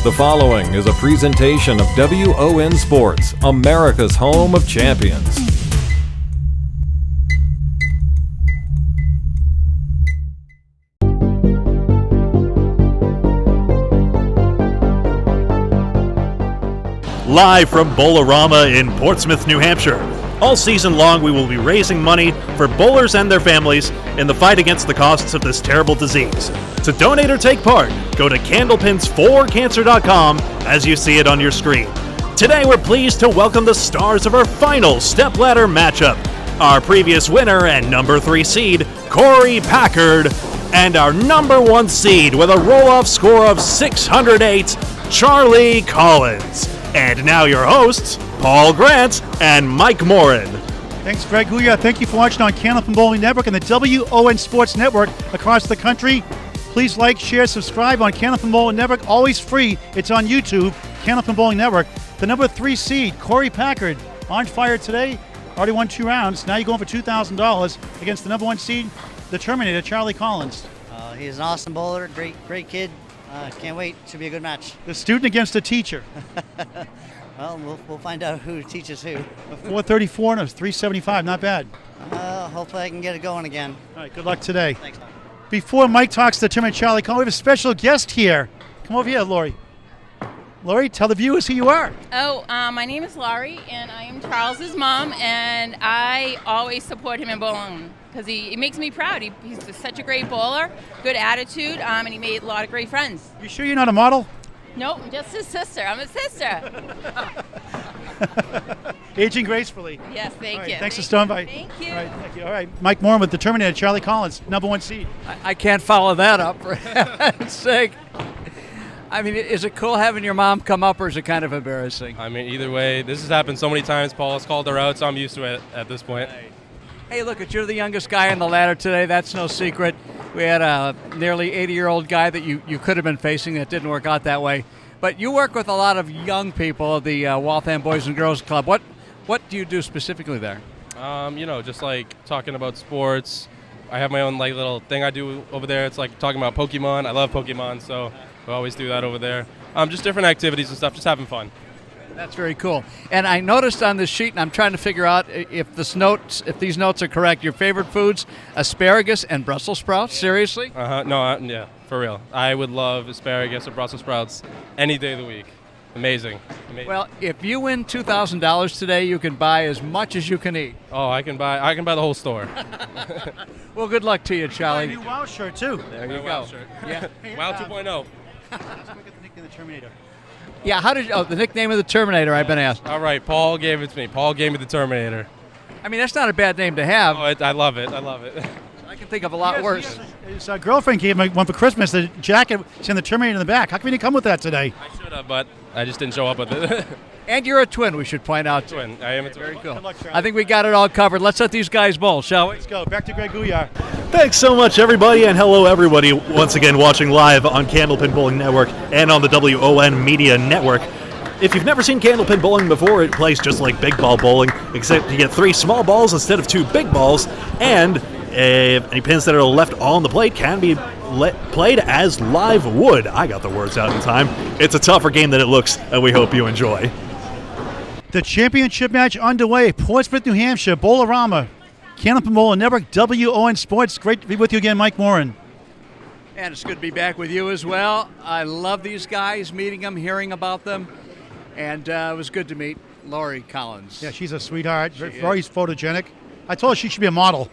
The following is a presentation of W.O.N Sports, America's home of champions. Live from Bowl-O-Rama in Portsmouth, New Hampshire. All season long, we will be raising money for bowlers and their families in the fight against the costs of this terrible disease. To donate or take part, go to Candlepins4Cancer.com as you see it on your screen. Today, we're pleased to welcome the stars of our final stepladder matchup. Our previous winner and number 3 seed, Corey Packard, and our number 1 seed with a roll-off score of 608, Charlie Collins. And now your hosts, Paul Grant and Mike Morin. Thanks, Greg Gouillart. Thank you for watching on Candlepin Bowling Network and the W.O.N Sports Network across the country. Please like, share, subscribe on Candlepin Bowling Network. Always free. It's on YouTube, Candlepin Bowling Network. The number 3 seed, Corey Packard, on fire today. Already won 2 rounds. Now you're going for $2,000 against the number 1 seed, the Terminator, Charlie Collins. He's an awesome bowler, great kid. Can't wait. Should be a good match. The student against the teacher. Well, we'll find out who teaches who. A 434 and a 375, not bad. Hopefully I can get it going again. All right, good luck today. Thanks. Before Mike talks to Terminator Charlie Collins, we have a special guest here. Come over here, Lori. Lori, tell the viewers who you are. My name is Laurie, and I am Charles's mom, and I always support him in bowling because he makes me proud. He's just such a great bowler, good attitude, and he made a lot of great friends. You sure you're not a model? Nope, I'm just his sister. I'm his sister. Aging gracefully. Yes, thank you. Thanks for stopping by. Thank you. All right, thank you. All right, Mike Morin with the Terminator, Charlie Collins, number 1 seed. I can't follow that up, for heaven's sake. I mean, is it cool having your mom come up, or is it kind of embarrassing? I mean, either way, this has happened so many times. Paul has called her out, so I'm used to it at this point. Hey, look, you're the youngest guy on the ladder today. That's no secret. We had a nearly 80-year-old guy that you could have been facing that didn't work out that way. But you work with a lot of young people at the Waltham Boys and Girls Club. What do you do specifically there? Just like talking about sports. I have my own little thing I do over there. It's like talking about Pokemon. I love Pokemon, so we always do that over there. Just different activities and stuff, just having fun. That's very cool. And I noticed on this sheet, and I'm trying to figure out if these notes are correct, your favorite foods, asparagus and Brussels sprouts? Seriously? Yeah, for real. I would love asparagus or Brussels sprouts any day of the week. Amazing. Well, if you win $2,000 today, you can buy as much as you can eat. Oh, I can buy the whole store. Well, good luck to you, Charlie. New WOW shirt, too. There you My go. WOW shirt. Yeah. WOW 2.0. Let's go get the nickname of the Terminator. Yeah, the nickname of the Terminator, I've been asked. All right, Paul gave it to me. Paul gave me the Terminator. I mean, that's not a bad name to have. Oh, I love it. I can think of a lot worse. His girlfriend gave him one for Christmas, the jacket saying the Terminator in the back. How come you didn't come with that today? I should have, but I just didn't show up with it. And you're a twin, we should point out. Twin. I am a twin. Very cool. Good luck, Charlie. I think we got it all covered. Let's let these guys bowl, shall we? Let's go. Back to Greg Gouillart. Thanks so much, everybody, and hello, everybody, once again watching live on Candlepin Bowling Network and on the W.O.N Media Network. If you've never seen Candlepin Bowling before, it plays just like big ball bowling, except you get 3 small balls instead of 2 big balls, and any pins that are left on the plate can be played as live wood. I got the words out in time. It's a tougher game than it looks, and we hope you enjoy. The championship match underway. Portsmouth, New Hampshire, Bowl-O-Rama, Candlepin Bowling Network, W.O.N Sports. Great to be with you again, Mike Morin. And it's good to be back with you as well. I love these guys, meeting them, hearing about them. And it was good to meet Laurie Collins. Yeah, she's a sweetheart. Very photogenic. I told her she should be a model.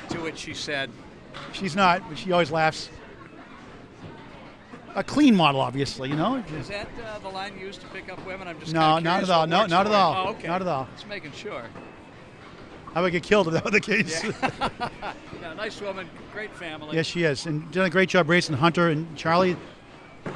To which she said, She's not, but she always laughs. A clean model, obviously, you know? is that the line used to pick up women? I'm just No, kinda not curious at all. what No, works not at for it. all. Oh, okay. Not at all. Just making sure. I would get killed if that were the case. Yeah, nice woman, great family. Yes, she is. And done a great job racing Hunter and Charlie,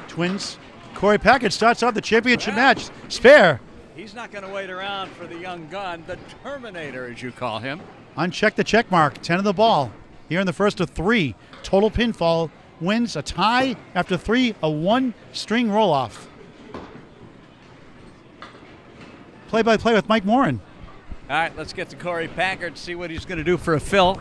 twins. Corey Packard starts off the championship match. Spare. He's not going to wait around for the young gun, the Terminator, as you call him. Uncheck the check mark. 10 of the ball. Here in the first of 3. Total pinfall. Wins a tie after 3. A 1-string roll-off. Play-by-play with Mike Morin. All right, let's get to Corey Packard, see what he's going to do for a fill.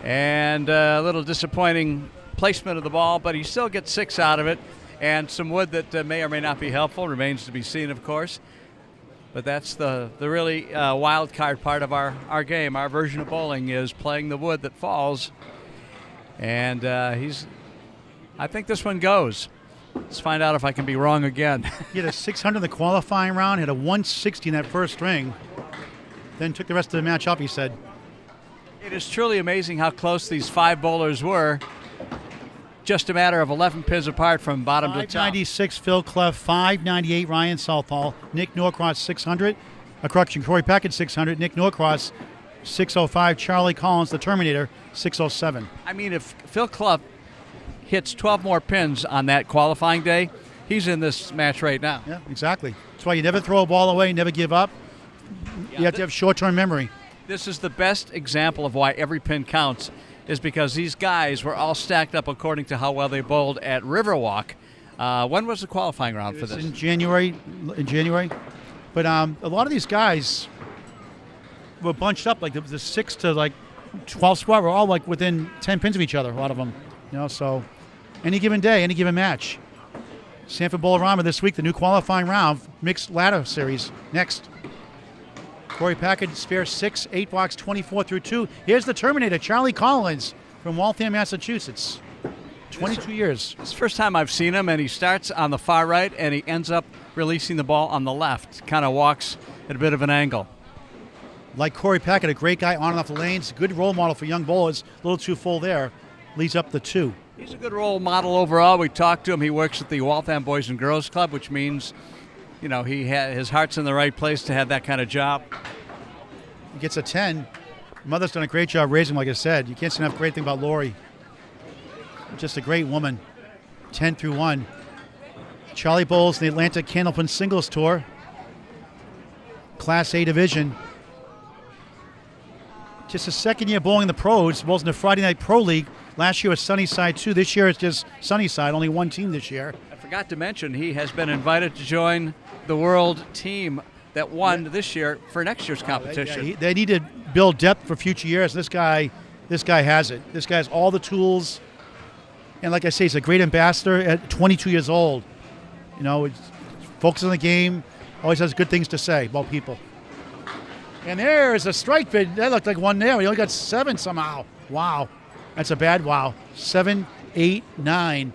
And a little disappointing placement of the ball, but he still gets 6 out of it. and some wood that may or may not be helpful. Remains to be seen, of course. But that's the really wild card part of our game. Our version of bowling is playing the wood that falls. And I think this one goes. Let's find out if I can be wrong again. He had a 600 in the qualifying round, had a 160 in that first string, then took the rest of the match up, he said. It is truly amazing how close these 5 bowlers were. Just a matter of 11 pins apart from bottom to top. 596 Phil Clef, 598 Ryan Southall, Nick Norcross 600, Corey Packard 600, Nick Norcross 605, Charlie Collins, the Terminator 607. I mean, if Phil Clough hits 12 more pins on that qualifying day, he's in this match right now. Yeah, exactly. That's why you never throw a ball away, never give up. You have to have short-term memory. This is the best example of why every pin counts, is because these guys were all stacked up according to how well they bowled at Riverwalk. When was the qualifying round for this? In January. But a lot of these guys were bunched up, like the 6 to 12 spot were all like within 10 pins of each other, a lot of them. So any given day, any given match. Sanford Bowl-O-Rama this week, the new qualifying round, mixed ladder series. Next. Corey Packard, spare 6, 8 box, 24 through 2. Here's the Terminator, Charlie Collins from Waltham, Massachusetts. 22 years. It's the first time I've seen him, and he starts on the far right, and he ends up releasing the ball on the left. Kind of walks at a bit of an angle. Like Corey Packard, a great guy on and off the lanes. Good role model for young bowlers. A little too full there. Leads up the 2. He's a good role model overall. We talked to him. He works at the Waltham Boys and Girls Club, which means, his heart's in the right place to have that kind of job. He gets a 10. Mother's done a great job raising him, like I said. You can't say enough great thing about Lori. Just a great woman. 10 through 1. Charlie bowls in the Atlantic Candlepin Singles Tour. Class A division. Just a second year bowling in the pros. Bowls in the Friday Night Pro League. Last year was Sunnyside 2. This year it's just Sunnyside. Only one team this year. I forgot to mention he has been invited to join the world team that won this year for next year's competition. They need to build depth for future years. This guy has it. This guy has all the tools. And like I say, he's a great ambassador at 22 years old. Focuses on the game. Always has good things to say about people. And there's a strike bid. That looked like one there. He only got 7 somehow. Wow. That's a bad wow. 7, 8, 9.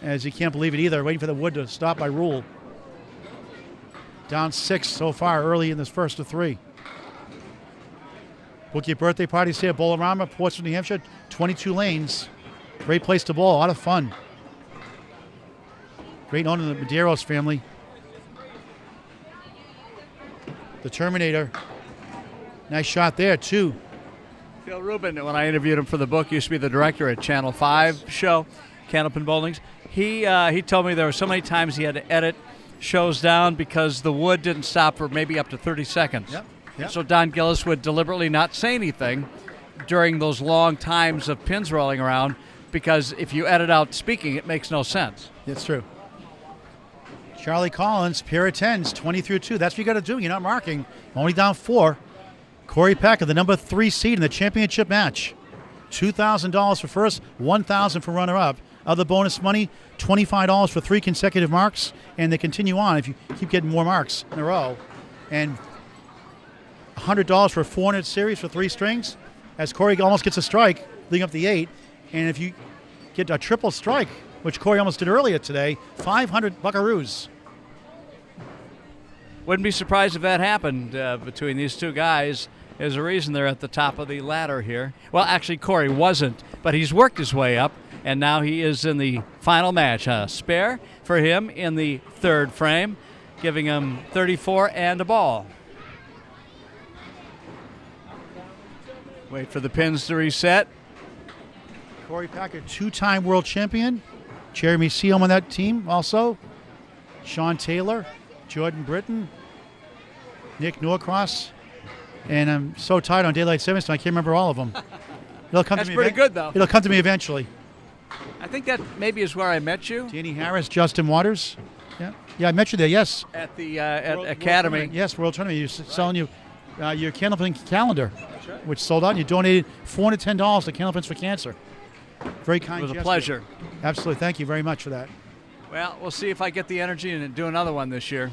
As you can't believe it either. Waiting for the wood to stop by rule. Down 6 so far early in this first of 3. Book your birthday parties here at Bowl-O-Rama, Portsmouth, New Hampshire. 22 lanes. Great place to bowl. A lot of fun. Great owner of the Medeiros family. The Terminator. Nice shot there, too. Phil Rubin, when I interviewed him for the book, used to be the director at Channel 5 show, Candlepin Bowlings. He told me there were so many times he had to edit shows down because the wood didn't stop for maybe up to 30 seconds. Yep. So Don Gillis would deliberately not say anything during those long times of pins rolling around, because if you edit out speaking, it makes no sense. That's true. Charlie Collins, pair of 10s, 20 through 2. That's what you got to do. You're not marking. Only down 4. Corey Packard, the number 3 seed in the championship match. $2,000 for first, $1,000 for runner-up. Other bonus money, $25 for 3 consecutive marks, and they continue on if you keep getting more marks in a row. And $100 for a 400 series for 3 strings, as Corey almost gets a strike, leading up the 8. And if you get a triple strike, which Corey almost did earlier today, 500 buckaroos. Wouldn't be surprised if that happened between these two guys. There's a reason they're at the top of the ladder here. Well, actually, Corey wasn't, but he's worked his way up, and now he is in the final match. A spare for him in the 3rd frame, giving him 34 and a ball. Wait for the pins to reset. Corey Packard, 2-time world champion. Jeremy Seum on that team also. Sean Taylor, Jordan Britton, Nick Norcross. And I'm so tired on Daylight Savings, I can't remember all of them. It'll come That's to me pretty good, though. It'll come to me eventually. I think that maybe is where I met you. Danny Harris, Justin Waters. Yeah, I met you there, yes. At the Academy. World yes, World Tournament. You're selling your Candlepin calendar, right, which sold out. And you donated $410 to Candlepins for Cancer. Very kind gesture. It was a gesture. pleasure. Absolutely. Thank you very much for that. Well, we'll see if I get the energy and do another one this year.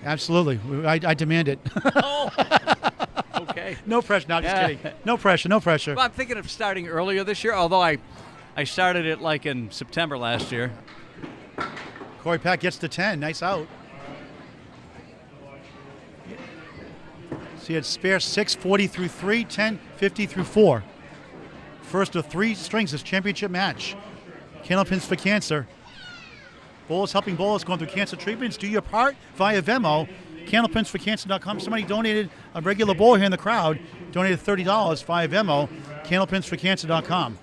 Absolutely. I demand it. Okay. No pressure. No, just kidding. No pressure. No pressure. Well, I'm thinking of starting earlier this year, although I started it like in September last year. Corey Pack gets the 10. Nice out. So he had spare 6, 40 through 3, 10, 50 through 4. First of 3 strings, this championship match. Candlepins for Cancer. Bowlers helping bowlers going through cancer treatments. Do your part via Venmo. Candlepinsforcancer.com. Somebody donated, a regular bowler here in the crowd, donated $30 via Venmo. Candlepinsforcancer.com.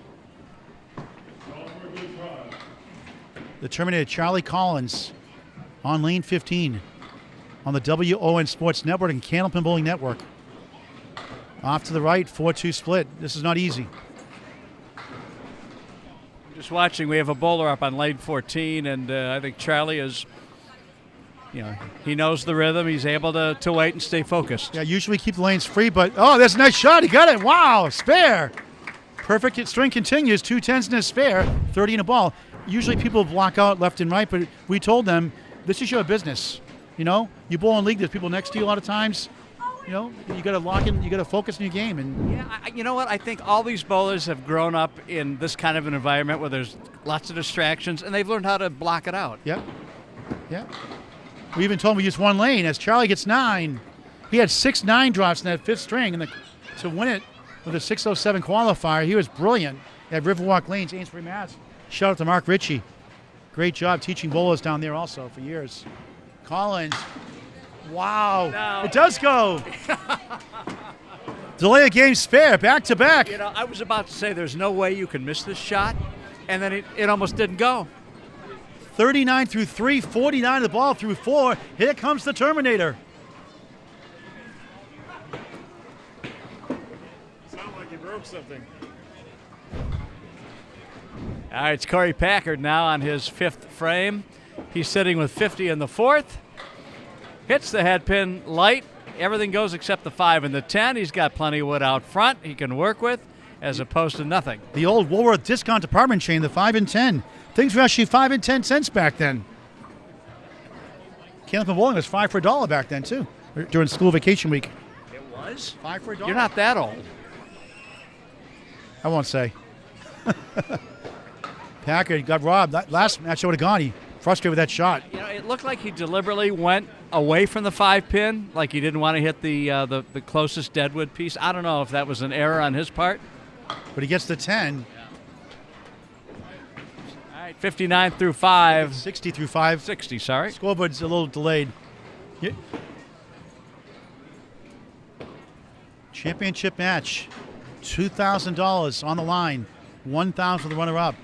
The Terminator, Charlie Collins, on lane 15 on the W.O.N Sports Network and Candlepin Bowling Network. Off to the right, 4-2 split. This is not easy. Just watching, we have a bowler up on lane 14, and I think Charlie is, he knows the rhythm. He's able to wait and stay focused. Yeah, usually keep the lanes free, but, there's a nice shot. He got it. Wow, spare. Perfect string continues. 2 10s in a spare, 30 in a ball. Usually people block out left and right, but we told them, this is your business. You bowl in league, there's people next to you a lot of times. You got to lock in, you got to focus in your game. And yeah, you know what? I think all these bowlers have grown up in this kind of an environment where there's lots of distractions, and they've learned how to block it out. Yep. We even told him we use 1 lane. As Charlie gets 9, he had 6 9 drops in that 5th string, and to win it with a 607 qualifier, he was brilliant at Riverwalk Lanes, Amesbury, Mass. Shout out to Mark Ritchie. Great job teaching bowlers down there also for years. Collins. Wow. No. It does go. Delay a game spare, back to back. I was about to say there's no way you can miss this shot, and then it almost didn't go. 39 through 3, 49 the ball through 4. Here comes the Terminator. Sounded like you broke something. All right, it's Corey Packard now on his 5th frame. He's sitting with 50 in the 4th. Hits the head pin light. Everything goes except the 5 and the 10. He's got plenty of wood out front he can work with, as opposed to nothing. The old Woolworth discount department chain, the 5 and 10. Things were actually 5 and 10 cents back then. Candlepin Bowling was 5 for a dollar back then too, during school vacation week. It was? 5 for a dollar. You're not that old. I won't say. Packard got robbed. That last match I would have gone. He frustrated with that shot. It looked like he deliberately went away from the 5 pin, like he didn't want to hit the closest deadwood piece. I don't know if that was an error on his part. But he gets the 10. All right, 59 through 5. 60 through 5. 60, sorry. Scoreboard's a little delayed. Yeah. Championship match. $2,000 on the line. $1,000 for the runner-up.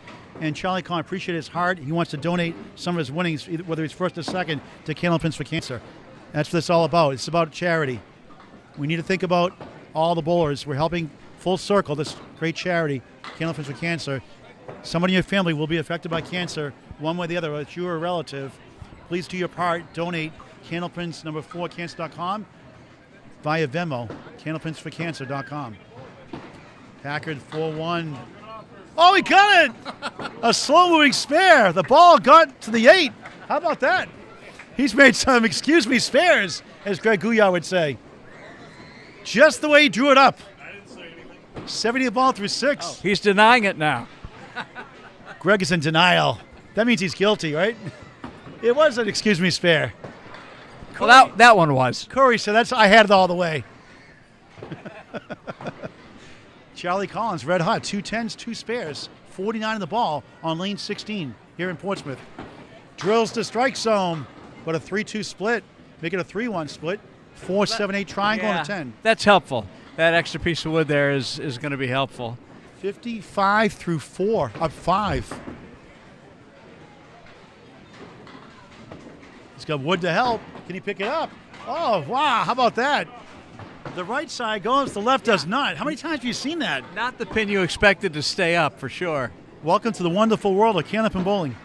And Charlie Conn, appreciate his heart. He wants to donate some of his winnings, whether he's first or second, to Candlepins for Cancer. That's what it's all about. It's about charity. We need to think about all the bowlers. We're helping full circle this great charity, Candlepins for Cancer. Somebody in your family will be affected by cancer one way or the other, whether it's you or a relative. Please do your part. Donate. Candlepins, number 4, cancer.com. Via Venmo, candlepinsforcancer.com. Packard 4-1. Oh, he got it! A slow-moving spare. The ball got to the 8. How about that? He's made some excuse me spares, as Greg Gouillart would say. Just the way he drew it up. I didn't say anything. 70 the ball through 6. Oh, he's denying it now. Greg is in denial. That means he's guilty, right? It was an excuse me spare. Well, that one was. Corey said, I had it all the way. Charlie Collins, red hot, 2 10s, 2 spares, 49 in the ball on lane 16 here in Portsmouth. Drills the strike zone, but a 3-2 split, make it a 3-1 split, 4-7-8 triangle and a 10. That's helpful. That extra piece of wood there is going to be helpful. 55 through 4, up 5. He's got wood to help. Can he pick it up? Oh, wow, how about that? The right side goes, the left does not. How many times have you seen that? Not the pin you expected to stay up, for sure. Welcome to the wonderful world of Candlepin Bowling.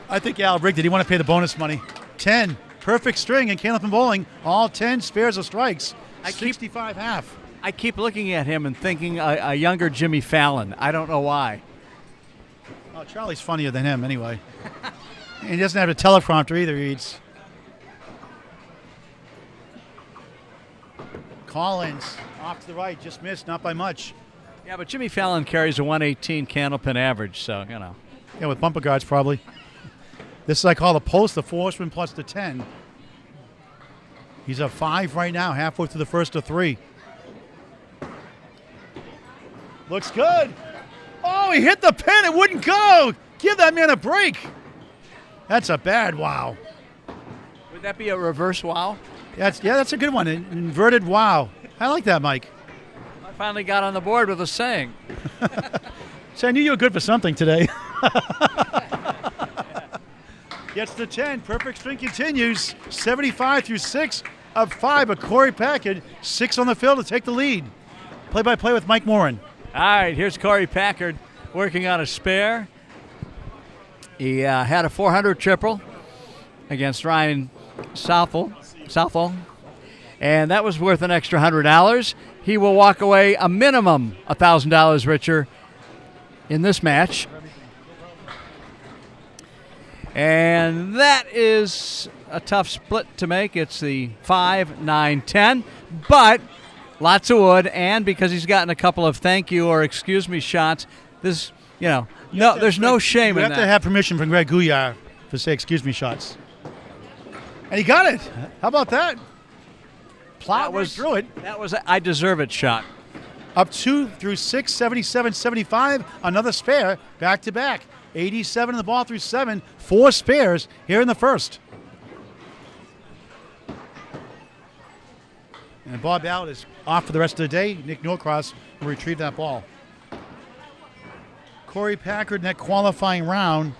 I think Al rigged it. He wanted to pay the bonus money. 10, perfect string in Candlepin Bowling. All 10 spares of strikes. 65 half. I keep looking at him and thinking a younger Jimmy Fallon. I don't know why. Oh, Charlie's funnier than him anyway. And he doesn't have a teleprompter either. He reads. Collins off to the right, just missed, not by much. Yeah, but Jimmy Fallon carries a 118 Candlepin average, so, you know. Yeah, with bumper guards probably. This is I call the post, the 4-spin plus the 10. He's a 5 right now, halfway through the first of 3. Looks good. Oh, he hit the pin. It wouldn't go. Give that man a break. That's a bad wow. Would that be a reverse wow? That's a good one. An inverted wow. I like that, Mike. I finally got on the board with a saying. So I knew you were good for something today. Gets the 10. Perfect string continues. 75 through 6. Up 5, but Corey Packard, 6 on the field to take the lead. Play-by-play with Mike Morin. All right, here's Corey Packard working on a spare. He had a 400 triple against Ryan Southall, and that was worth an extra $100. He will walk away a minimum $1,000 richer in this match. And that is a tough split to make. It's the 5, 9, 10, but lots of wood, and because he's gotten a couple of thank you or excuse me shots, this, there's no shame in that. You have to have permission from Greg Gouillart to say excuse me shots. And he got it. How about that? Plowed right through it. That was a I deserve it shot. Up 2 through 6, 77, 75. Another spare, back to back. 87 in the ball through 7. 4 spares here in the first. And Bob Ballard is off for the rest of the day. Nick Norcross will retrieve that ball. Corey Packard in that qualifying round,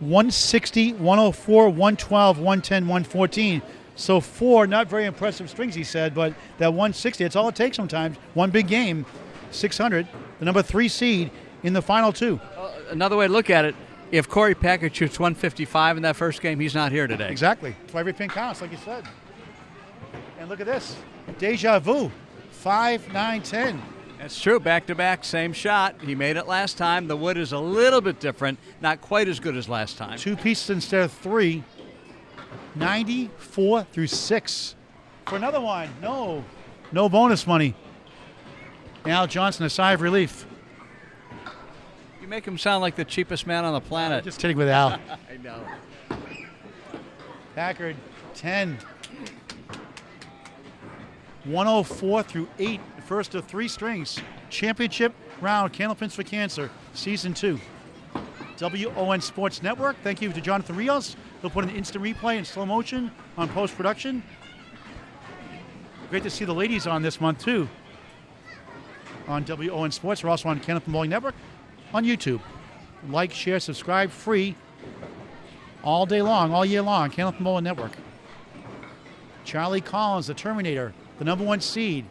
160, 104, 112, 110, 114. So 4 not very impressive strings, he said, but that 160, that's all it takes sometimes. One big game, 600, the number 3 seed in the final 2. Another way to look at it, if Corey Packard shoots 155 in that first game, he's not here today. Exactly. That's why every pin counts, like you said. And look at this. Deja vu. 5, 9, 10. That's true. Back-to-back, same shot. He made it last time. The wood is a little bit different. Not quite as good as last time. 2 pieces instead of 3. 94 through 6. For another one. No bonus money. Al Johnson, a sigh of relief. You make him sound like the cheapest man on the planet. Just kidding with Al. I know. Packard, 10. 104 through 8, first of 3 strings. Championship round, Candlepins for Cancer, Season 2. W.O.N Sports Network, thank you to Jonathan Rios. He'll put an instant replay in slow motion on post-production. Great to see the ladies on this month, too. On W.O.N Sports, we're also on Candlepin Bowling Network on YouTube. Like, share, subscribe, free, all day long, all year long, Candlepin Bowling Network. Charlie Collins, the Terminator, the number 1 seed.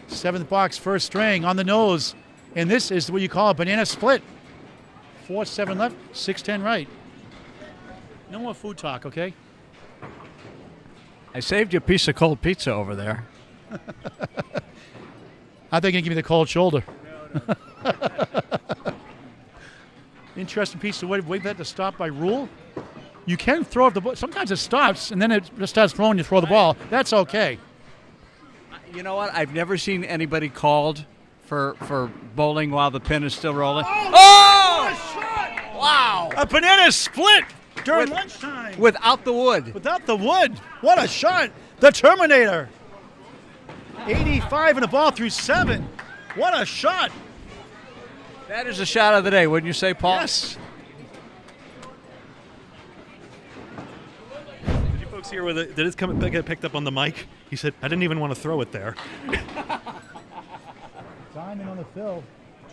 7th box, first string, on the nose. And this is what you call a banana split. 4-7 left, 6-10 right. No more food talk, okay? I saved you a piece of cold pizza over there. I think they give me the cold shoulder. No. Interesting piece of wood. Wait for that to stop by rule. You can throw the ball. Sometimes it stops, and then it just starts throwing. You throw the ball. That's okay. You know what? I've never seen anybody called for bowling while the pin is still rolling. Oh! What a shot! Wow! A banana split during lunchtime. Without the wood. Without the wood. What a shot! The Terminator. 85 in the ball through 7. What a shot! That is a shot of the day, wouldn't you say, Paul? Yes. Here with it. Did it get picked up on the mic? He said, I didn't even want to throw it there. Diamond on the fill.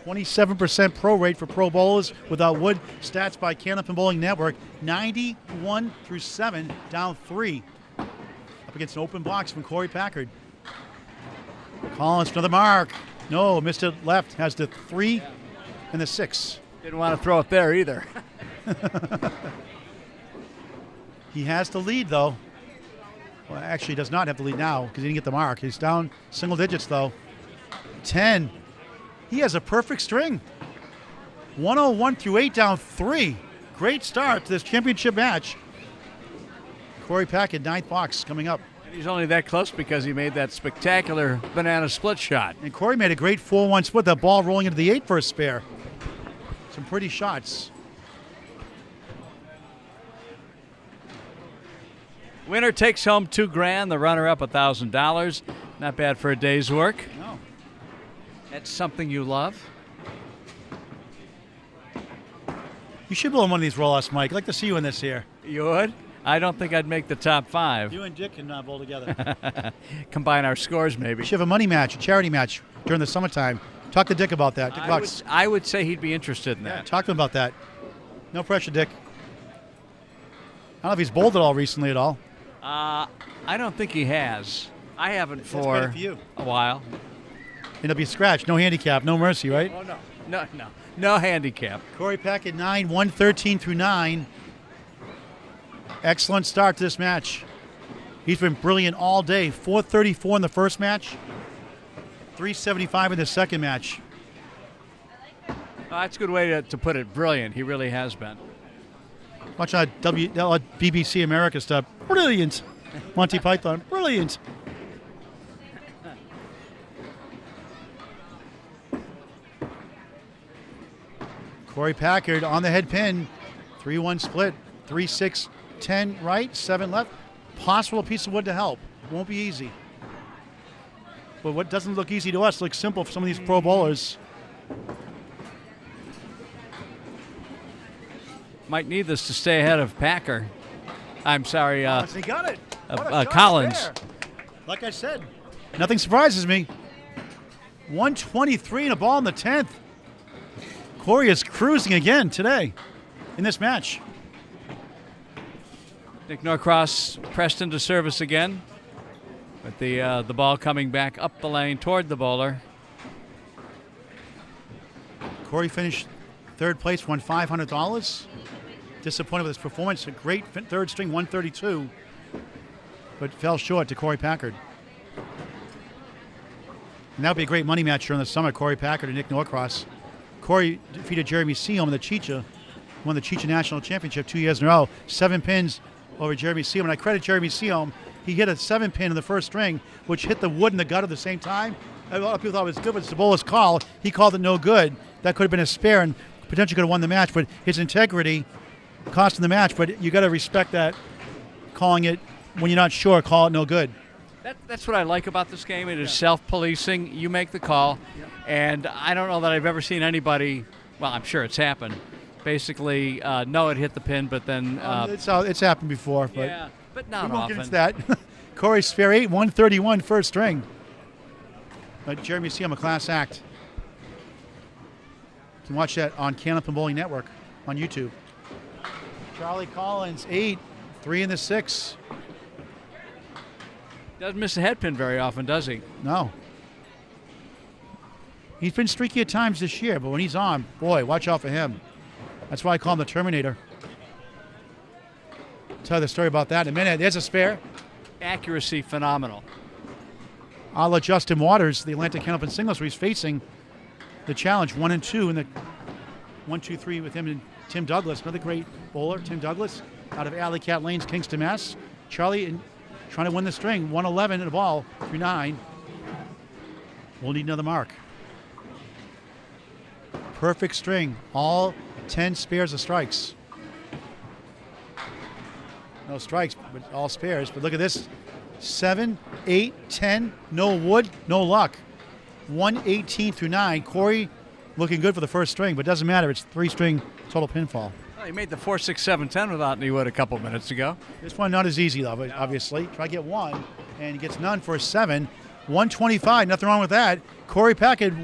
27% pro rate for pro bowlers without wood. Stats by Candlepin Bowling Network. 91 through 7, down 3. Up against an open box from Corey Packard. Collins for the mark. No, missed it left. Has the 3 and the 6. Didn't want to throw it there either. He has the lead, though. Well, actually, he does not have the lead now because he didn't get the mark. He's down single digits, though. 10. He has a perfect string. 101 through 8, down 3. Great start to this championship match. Corey Packard, 9th box, coming up. And he's only that close because he made that spectacular banana split shot. And Corey made a great 4-1 split, that ball rolling into the 8 for a spare. Some pretty shots. Winner takes home $2,000. The runner-up $1,000. Not bad for a day's work. No. That's something you love. You should blow in one of these roll-offs, Mike. I'd like to see you in this here. You would? I don't think I'd make the top 5. You and Dick can bowl together. Combine our scores, maybe. We should have a money match, a charity match during the summertime. Talk to Dick about that. Dick Bucks. I would say he'd be interested in that. Talk to him about that. No pressure, Dick. I don't know if he's bowled at all recently at all. I don't think he has. I haven't That's for better for you. a while. And it'll be scratched. No handicap, no mercy, right? Oh, no. No handicap. Corey Packard, 9, 113 through 9. Excellent start to this match. He's been brilliant all day. 434 in the first match, 375 in the second match. That's a good way to put it. Brilliant. He really has been. Watch on BBC America stuff. Brilliant. Monty Python. Brilliant. Corey Packard on the head pin. 3-1 split. 3-6, 10 right, 7 left. Possible piece of wood to help. Won't be easy. But what doesn't look easy to us looks simple for some of these pro bowlers. Might need this to stay ahead of Packer. I'm sorry, He got it. What a shot Collins. there. Like I said, nothing surprises me. 123 and a ball in the 10th. Corey is cruising again today in this match. Nick Norcross pressed into service again with the ball coming back up the lane toward the bowler. Corey finished third place, won $500. Disappointed with his performance. A great third string, 132, but fell short to Corey Packard. And that would be a great money match during the summer, Corey Packard and Nick Norcross. Corey defeated Jeremy Seaholm in the Chicha, won the Chicha National Championship 2 years in a row. 7 pins over Jeremy Seaholm. And I credit Jeremy Seaholm. He hit a 7 pin in the first string, which hit the wood and the gut at the same time. A lot of people thought it was good, but it's the bowler's call. He called it no good. That could have been a spare and potentially could have won the match, but his integrity cost him the match. But you got to respect that. Calling it when you're not sure, call it no good. That's what I like about this game. It is self-policing. You make the call. And I don't know that I've ever seen anybody, well, I'm sure it's happened, basically know it hit the pin, but then... it's happened before. But yeah, but not we won't often. get into that. Corey's spare 8, 131 first string. But Jeremy Seaholm, a class act. You can watch that on Candlepin Bowling Network on YouTube. Charlie Collins, 8, 3 in the 6. Doesn't miss a head pin very often, does he? No. He's been streaky at times this year, but when he's on, boy, watch out for him. That's why I call him the Terminator. I'll tell you the story about that in a minute. There's a spare. Accuracy phenomenal. A la Justin Waters, the Atlantic Candlepin singles, where he's facing the challenge 1 and 2 in the 1-2-3 with him and Tim Douglas, another great bowler, Tim Douglas, out of Alley Cat Lanes, Kingston, Mass. Charlie trying to win the string, 111 in the ball, 3-9. We'll need another mark. Perfect string, all 10 spares of strikes. No strikes, but all spares. But look at this, 7, 8, 10, no wood, no luck. 118 through 9. Corey looking good for the first string, but doesn't matter. It's 3-string total pinfall. Well, he made the 4, 6, 7, 10 without any wood a couple minutes ago. This one not as easy, though, but obviously. Try to get 1, and he gets none for a 7. 125, nothing wrong with that. Corey Packard,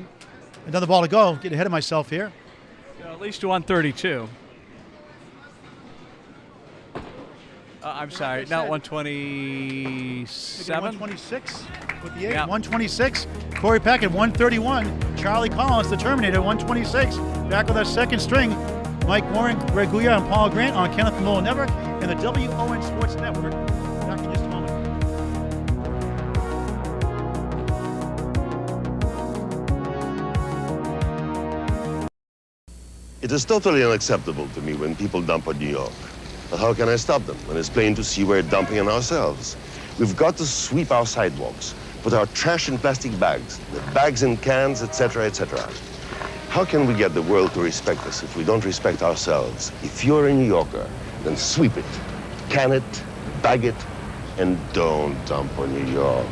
another ball to go. Get ahead of myself here. At least 132. I'm sorry, not 127. 126 with the 8. Yeah. 126. Corey Packard, 131. Charlie Collins, the Terminator, 126. Back with our second string. Morin Greg Gouillart and Paul Grant on Candlepin Bowling Network and the W.O.N Sports Network. Back in just a moment. It is totally unacceptable to me when people dump on New York. But how can I stop them when it's plain to see we're dumping on ourselves? We've got to sweep our sidewalks, put our trash in plastic bags, the bags in cans, etc., etc. How can we get the world to respect us if we don't respect ourselves? If you're a New Yorker, then sweep it, can it, bag it, and don't dump on New York.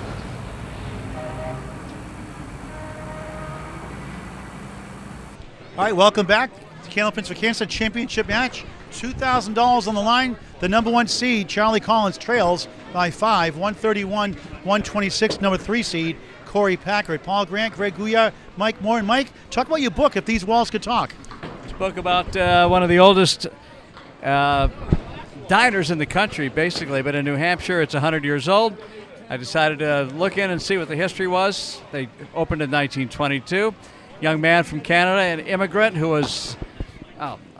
All right, welcome back to Candlepins for Cancer Championship match. $2,000 on the line. The number 1 seed, Charlie Collins, trails by 5, 131-126. Number 3 seed, Corey Packard. Paul Grant, Greg Gouillart, Mike Morin. Mike, talk about your book, If These Walls Could Talk. It's a book about one of the oldest diners in the country, basically, but in New Hampshire, it's 100 years old. I decided to look in and see what the history was. They opened in 1922. Young man from Canada, an immigrant who was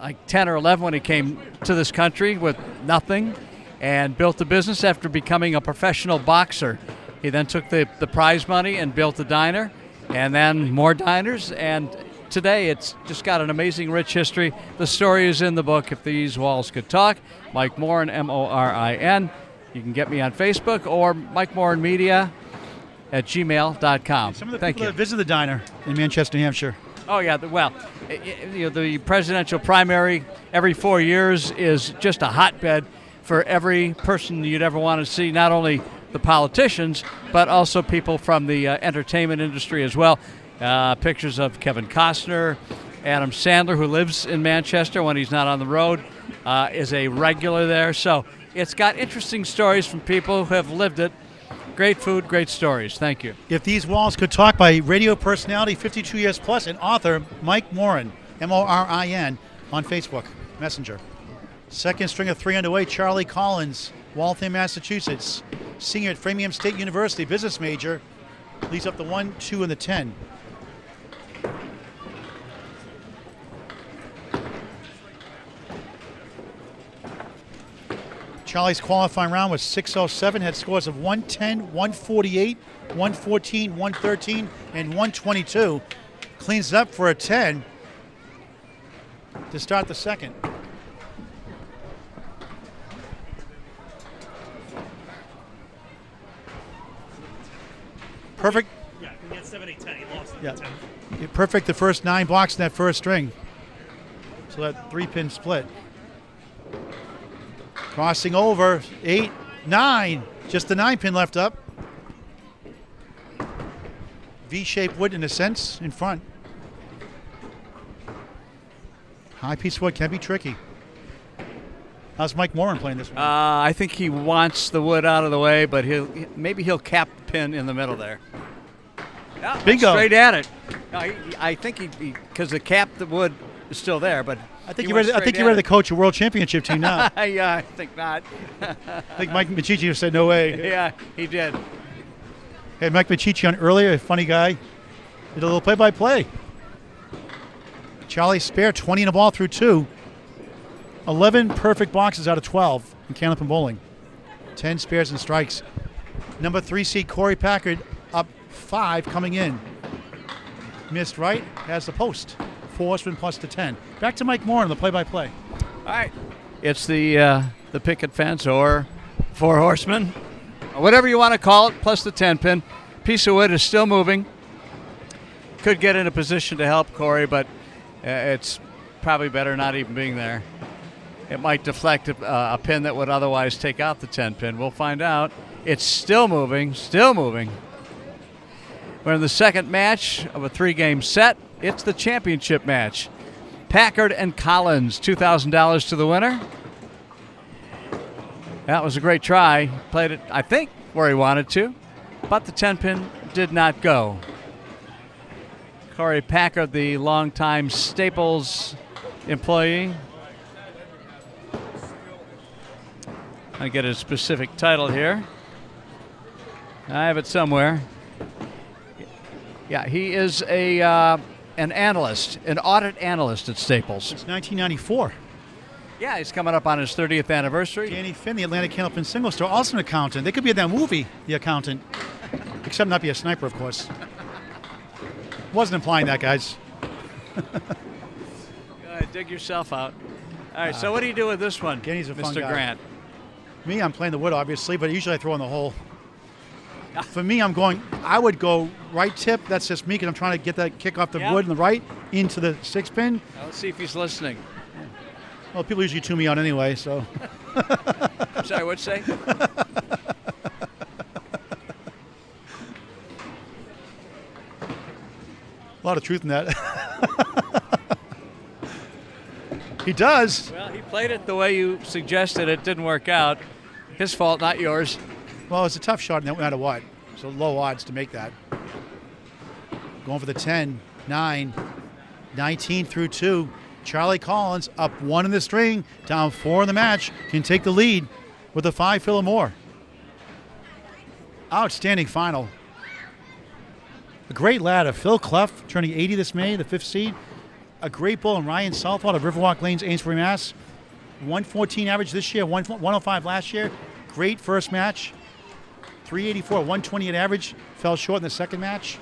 like 10 or 11 when he came to this country with nothing and built the business after becoming a professional boxer. He then took the prize money and built the diner, and then more diners, and today it's just got an amazing rich history. The story is in the book, If These Walls Could Talk. Mike Morin, M-O-R-I-N. You can get me on Facebook or MikeMorinMedia@gmail.com. Some of the Thank people you. that visit the diner in Manchester, New Hampshire. Oh, yeah. Well, the presidential primary every 4 years is just a hotbed for every person you'd ever want to see, not only the politicians, but also people from the entertainment industry as well. Pictures of Kevin Costner, Adam Sandler, who lives in Manchester when he's not on the road, is a regular there. So it's got interesting stories from people who have lived it. Great food, great stories. Thank you. If These Walls Could Talk, by radio personality, 52 years plus, and author Mike Morin, M-O-R-I-N, on Facebook Messenger. Second string of 3 underway, Charlie Collins, Waltham, Massachusetts. Senior at Framingham State University, business major. Leads up the 1, 2, and the 10. Charlie's qualifying round was 607, had scores of 110, 148, 114, 113, and 122. Cleans it up for a 10 to start the second. Perfect. Yeah, he had 7, 8, 10. He lost Yeah. 10. Perfect the first 9 blocks in that first string. So that 3-pin split. Crossing over, 8, 9. Just the 9-pin left up. V-shaped wood in a sense in front. High piece of wood can be tricky. How's Mike Morin playing this one? I think he wants the wood out of the way, but maybe he'll cap the pin in the middle there. Yeah, Bingo. Straight at it. No, I think because the wood is still there, but I think you're ready to coach a world championship team now. Yeah, I think not. I think Mike Machici said no way. Yeah, he did. Hey, Mike Machici on earlier, a funny guy. Did a little play-by-play. Charlie Spare, 20 in a ball through 2. 11 perfect boxes out of 12 in Candlepin Bowling. 10 spares and strikes. Number 3 seed Corey Packard up 5 coming in. Missed right, has the post. 4 horsemen plus the 10. Back to Mike Morin, the play-by-play. All right. It's the picket fence or 4 horsemen, whatever you want to call it, plus the 10-pin. Piece of wood is still moving. Could get in a position to help Corey, but it's probably better not even being there. It might deflect a pin that would otherwise take out the 10-pin. We'll find out. It's still moving, still moving. We're in the second match of a 3-game set. It's the championship match. Packard and Collins, $2,000 to the winner. That was a great try. Played it, I think, where he wanted to, but the 10-pin did not go. Corey Packard, the longtime Staples employee. I get a specific title here. I have it somewhere. Yeah, he is an analyst, an audit analyst at Staples. Since 1994. Yeah, he's coming up on his 30th anniversary. Danny Finn, the Atlantic Candlepin single store, also an accountant. They could be in that movie, The Accountant. Except not be a sniper, of course. Wasn't implying that, guys. dig yourself out. All right, so what do you do with this one, Again, he's a fun Mr. guy. Grant? Me, I'm playing the wood, obviously, but usually I throw in the hole. For me, I would go right tip. That's just me because I'm trying to get that kick off the wood in the right into the 6-pin. Let's see if he's listening. Well, people usually tune me out anyway, so. I'm sorry, what'd you say? A lot of truth in that. He does. Well, he played it the way you suggested. It didn't work out. His fault, not yours. Well, it's a tough shot no matter what. So low odds to make that. Going for the 10, 9, 19 through 2. Charlie Collins up 1 in the string, down 4 in the match, can take the lead with a 5 fill or more. Outstanding final. A great ladder. Phil Clough turning 80 this May, the 5th seed. A great bull in Ryan Southwell of Riverwalk Lanes, Amesbury, Mass. 114 average this year, 105 last year. Great first match. 384, 128 average. Fell short in the second match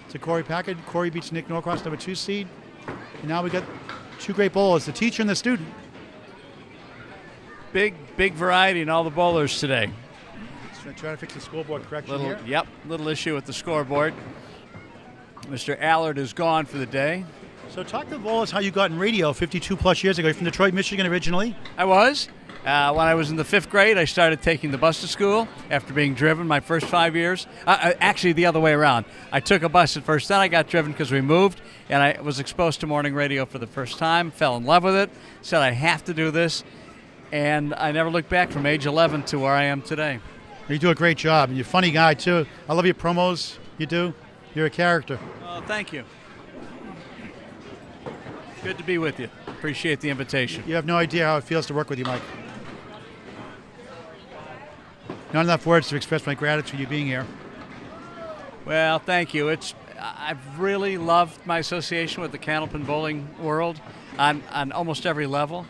to Corey Packard. Corey beats Nick Norcross, number 2 seed. And now we got 2 great bowlers, the teacher and the student. Big variety in all the bowlers today. Just trying to fix the scoreboard correction here. Yep, little issue with the scoreboard. Mr. Allard is gone for the day. So talk to the bowlers how you got in radio 52 plus years ago. You're from Detroit, Michigan originally. I was. When I was in the 5th grade, I started taking the bus to school after being driven my first 5 years. Actually, the other way around. I took a bus at first, then I got driven because we moved, and I was exposed to morning radio for the first time, fell in love with it, said I have to do this, and I never looked back from age 11 to where I am today. You do a great job. You're a funny guy, too. I love your promos. You do. You're a character. Oh, thank you. Good to be with you. Appreciate the invitation. You have no idea how it feels to work with you, Mike. Not enough words to express my gratitude for you being here. Well, thank you. I've really loved my association with the Candlepin bowling world on almost every level.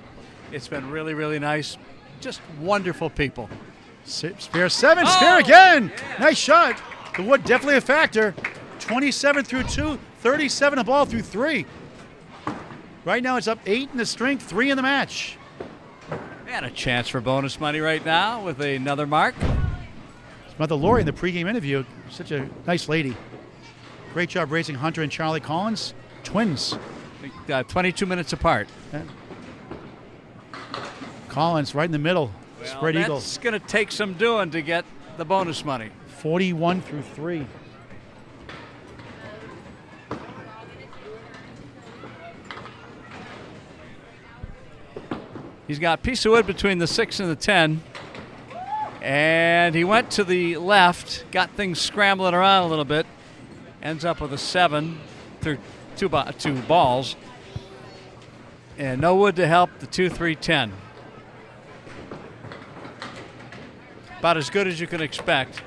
It's been really, really nice. Just wonderful people. Spare 7, spare again. Yeah. Nice shot. The wood definitely a factor. 27 through 2, 37 a ball through 3. Right now it's up 8 in the string, 3 in the match. And a chance for bonus money right now with another mark. It's Mother Lori in the pregame interview. Such a nice lady. Great job raising Hunter and Charlie Collins. Twins. 22 minutes apart. Yeah. Collins right in the middle. Well, Spread eagle. It's going to take some doing to get the bonus money. 41 through 3. He's got a piece of wood between the 6 and the 10. And he went to the left, got things scrambling around a little bit. Ends up with a 7 through two balls. And no wood to help the 2, 3, 10. About as good as you can expect.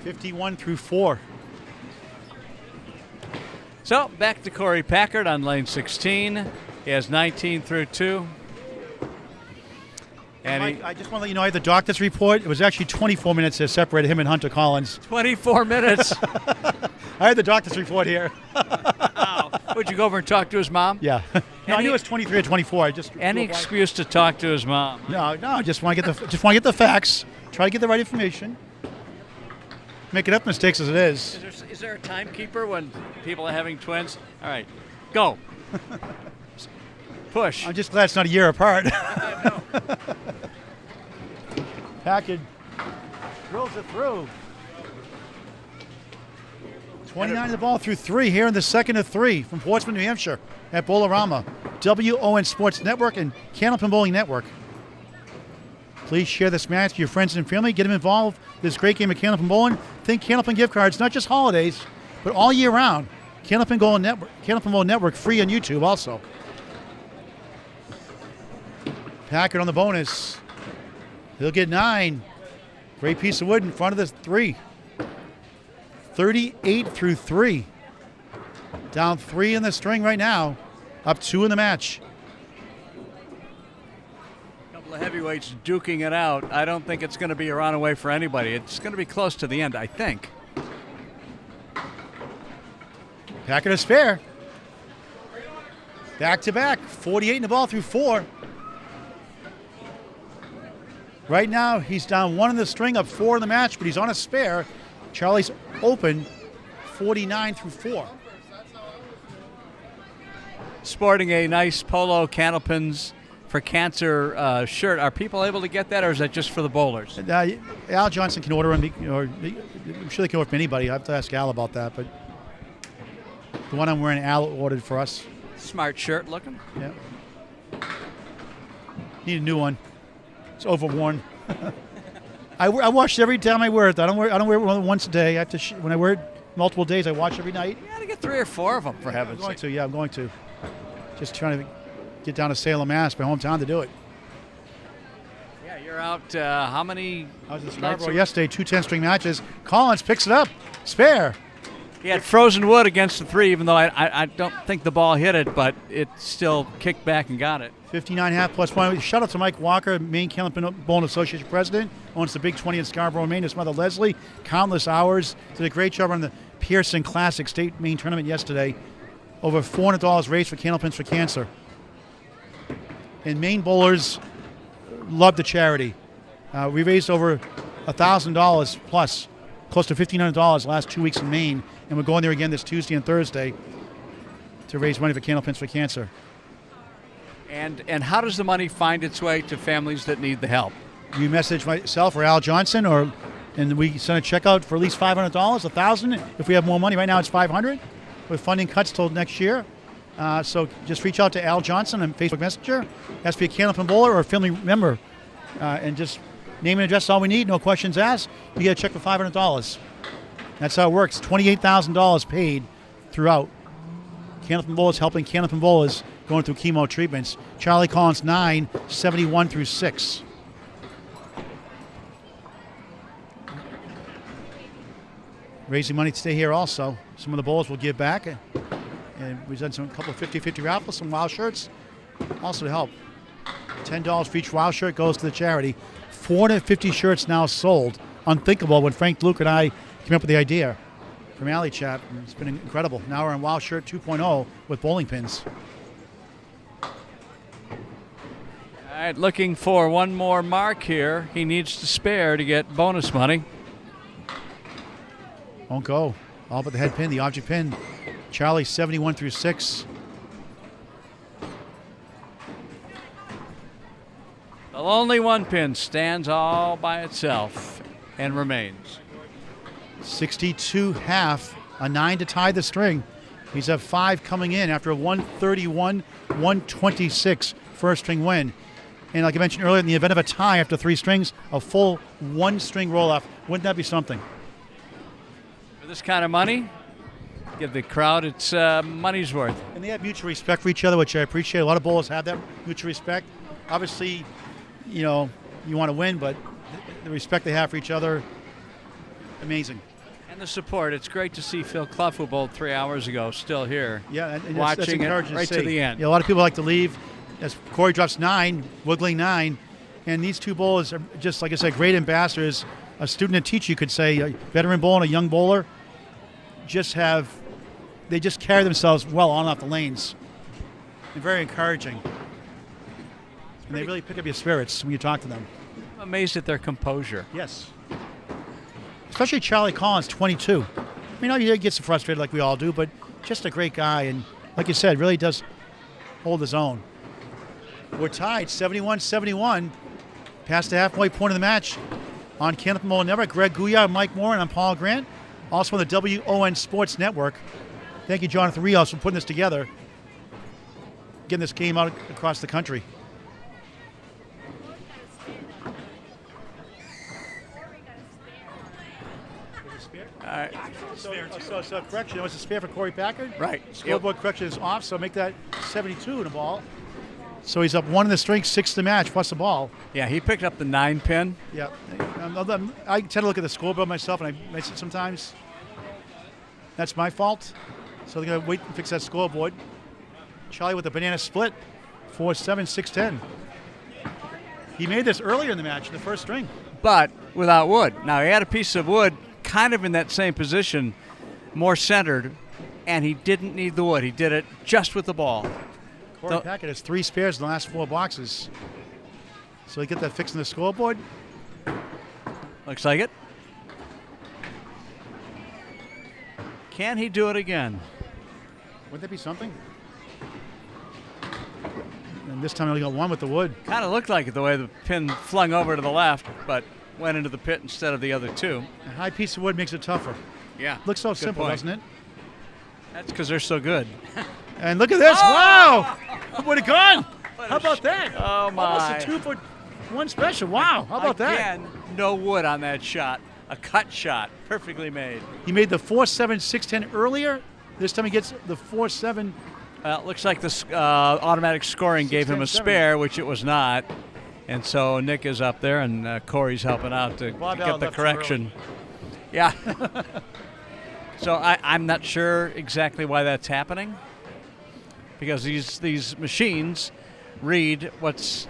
51 through 4. So back to Corey Packard on lane 16. He has 19 through 2. And Mike, I just want to let you know I had the doctor's report. It was actually 24 minutes that separated him and Hunter Collins. 24 minutes. I had the doctor's report here. Wow. Would you go over and talk to his mom? Yeah. No, I knew it was 23 or 24. Any excuse to talk to his mom? No. Just want to get the facts. Try to get the right information. Make enough mistakes as it is. Is there a timekeeper when people are having twins? All right, go. Push. I'm just glad it's not a year apart. I know. Packard drills it through. 29 of the ball through 3 here in the second of 3 from Portsmouth, New Hampshire at Bowl-O-Rama, W.O.N Sports Network and Candlepin Bowling Network. Please share this match with your friends and family. Get them involved in this great game of Candlepin Bowling. Think Candlepin gift cards, not just holidays, but all year round. Candlepin Bowling Network, free on YouTube also. Packard on the bonus. He'll get 9. Great piece of wood in front of the 3. 38 through 3. Down 3 in the string right now. Up 2 in the match. A couple of heavyweights duking it out. I don't think it's going to be a runaway for anybody. It's going to be close to the end, I think. Packard is fair. Back-to-back, 48 in the ball through 4. Right now, he's down 1 in the string, up 4 in the match, but he's on a spare. Charlie's open, 49 through 4. Sporting a nice polo Candlepins for Cancer shirt. Are people able to get that, or is that just for the bowlers? Al Johnson can order them, or I'm sure they can order from anybody. I have to ask Al about that, but the one I'm wearing, Al ordered for us. Smart shirt looking. Yeah. Need a new one. It's overworn. I wash it every time I wear it. I don't wear it once a day. I have to when I wear it multiple days, I wash every night. You got to get 3 or 4 of them, for heaven's sake. I'm going to. Just trying to get down to Salem, Mass, my hometown, to do it. Yeah, you're out how many? I was in Scarborough yesterday, 2 10-string matches. Collins picks it up. Spare. He had frozen wood against the 3, even though I don't think the ball hit it, but it still kicked back and got it. 59.5 plus 1. Shout out to Mike Walker, Maine Candlepin Bowling Association president. Owns the Big 20 in Scarborough, Maine. His mother, Leslie, countless hours. Did a great job on the Pearson Classic State Maine tournament yesterday. Over $400 raised for Candlepins for Cancer. And Maine bowlers love the charity. We raised over $1,000 plus, close to $1,500 the last 2 weeks in Maine. And we're going there again this Tuesday and Thursday to raise money for Candlepins for Cancer. And how does the money find its way to families that need the help? You message myself or Al Johnson, and we send a check out for at least $500, $1,000. If we have more money, right now it's $500. With funding cuts till next year. So just reach out to Al Johnson on Facebook Messenger. Has to be a Candlepin bowler or a family member. And just name and address is all we need, no questions asked. You get a check for $500. That's how it works. $28,000 paid throughout. Candlepin bowlers helping Candlepin bowlers going through chemo treatments. Charlie Collins 9, 71 through 6. Raising money to stay here also. Some of the bowlers will give back. And we've done a couple of 50-50 raffles, some wild shirts, also to help. $10 for each wild shirt goes to the charity. 450 shirts now sold. Unthinkable when Frank Luke and I came up with the idea from Alley Chat. It's been incredible. Now we're on Wild Shirt 2.0 with bowling pins. All right, looking for one more mark here. He needs to spare to get bonus money. Won't go. All but the head pin, the object pin. Charlie 71 through 6. The lonely one pin stands all by itself and remains. 62 half, a 9 to tie the string. He's at 5 coming in after a 131-126 first string win. And like I mentioned earlier, in the event of a tie after 3 strings, a full 1-string roll-off. Wouldn't that be something? For this kind of money, give the crowd its money's worth. And they have mutual respect for each other, which I appreciate. A lot of bowlers have that mutual respect. Obviously, you know, you want to win, but the respect they have for each other, amazing. And the support. It's great to see Phil Clough, who bowled 3 hours ago, still here. Yeah, and watching that's it right to the end. Yeah, a lot of people like to leave. As Corey drops 9, wiggling 9, and these two bowlers are just, like I said, great ambassadors. A student and teacher, you could say, a veteran bowler and a young bowler, they just carry themselves well on and off the lanes. And very encouraging. And they really pick up your spirits when you talk to them. I'm amazed at their composure. Yes. Especially Charlie Collins, 22. I mean, he gets frustrated like we all do, but just a great guy. And like you said, really does hold his own. We're tied, 71-71. Past the halfway point of the match. On Candlepin Bowling Network, Greg Gouillart, Mike Morin, I'm Paul Grant. Also on the W.O.N Sports Network. Thank you, Jonathan Rios, for putting this together. Getting this game out across the country. All right. So correction, it was a spare for Corey Packard. Right. Scoreboard correction is off, so make that 72 in the ball. So he's up 1 in the string, 6 in the match, plus the ball. Yeah, he picked up the 9 pin. Yeah. I tend to look at the scoreboard myself, and I miss it sometimes. That's my fault. So they're going to wait and fix that scoreboard. Charlie with the banana split, 4-7, 6-10. He made this earlier in the match, in the first string. But without wood. Now, he had a piece of wood kind of in that same position, more centered, and he didn't need the wood. He did it just with the ball. Corey Packett has 3 spares in the last 4 boxes. So he get that fixed in the scoreboard. Looks like it. Can he do it again? Wouldn't that be something? And this time he only got 1 with the wood. Kind of looked like it the way the pin flung over to the left, but went into the pit instead of the other 2. A high piece of wood makes it tougher. Yeah. Looks so good simple, point. doesn't it? That's because they're so good. And look at this. Oh! Wow. It would have gone. How about that? Oh, my. Almost a 2-for-1 special. Wow. How about that? Again, no wood on that shot. A cut shot. Perfectly made. He made the 4-7, 6-10 earlier. This time he gets the 4-7. Well, it looks like this automatic scoring gave him a 6-10-7. spare, which it was not. And so Nick is up there, and Corey's helping out to get the correction. Yeah. So I'm not sure exactly why that's happening, because these machines read what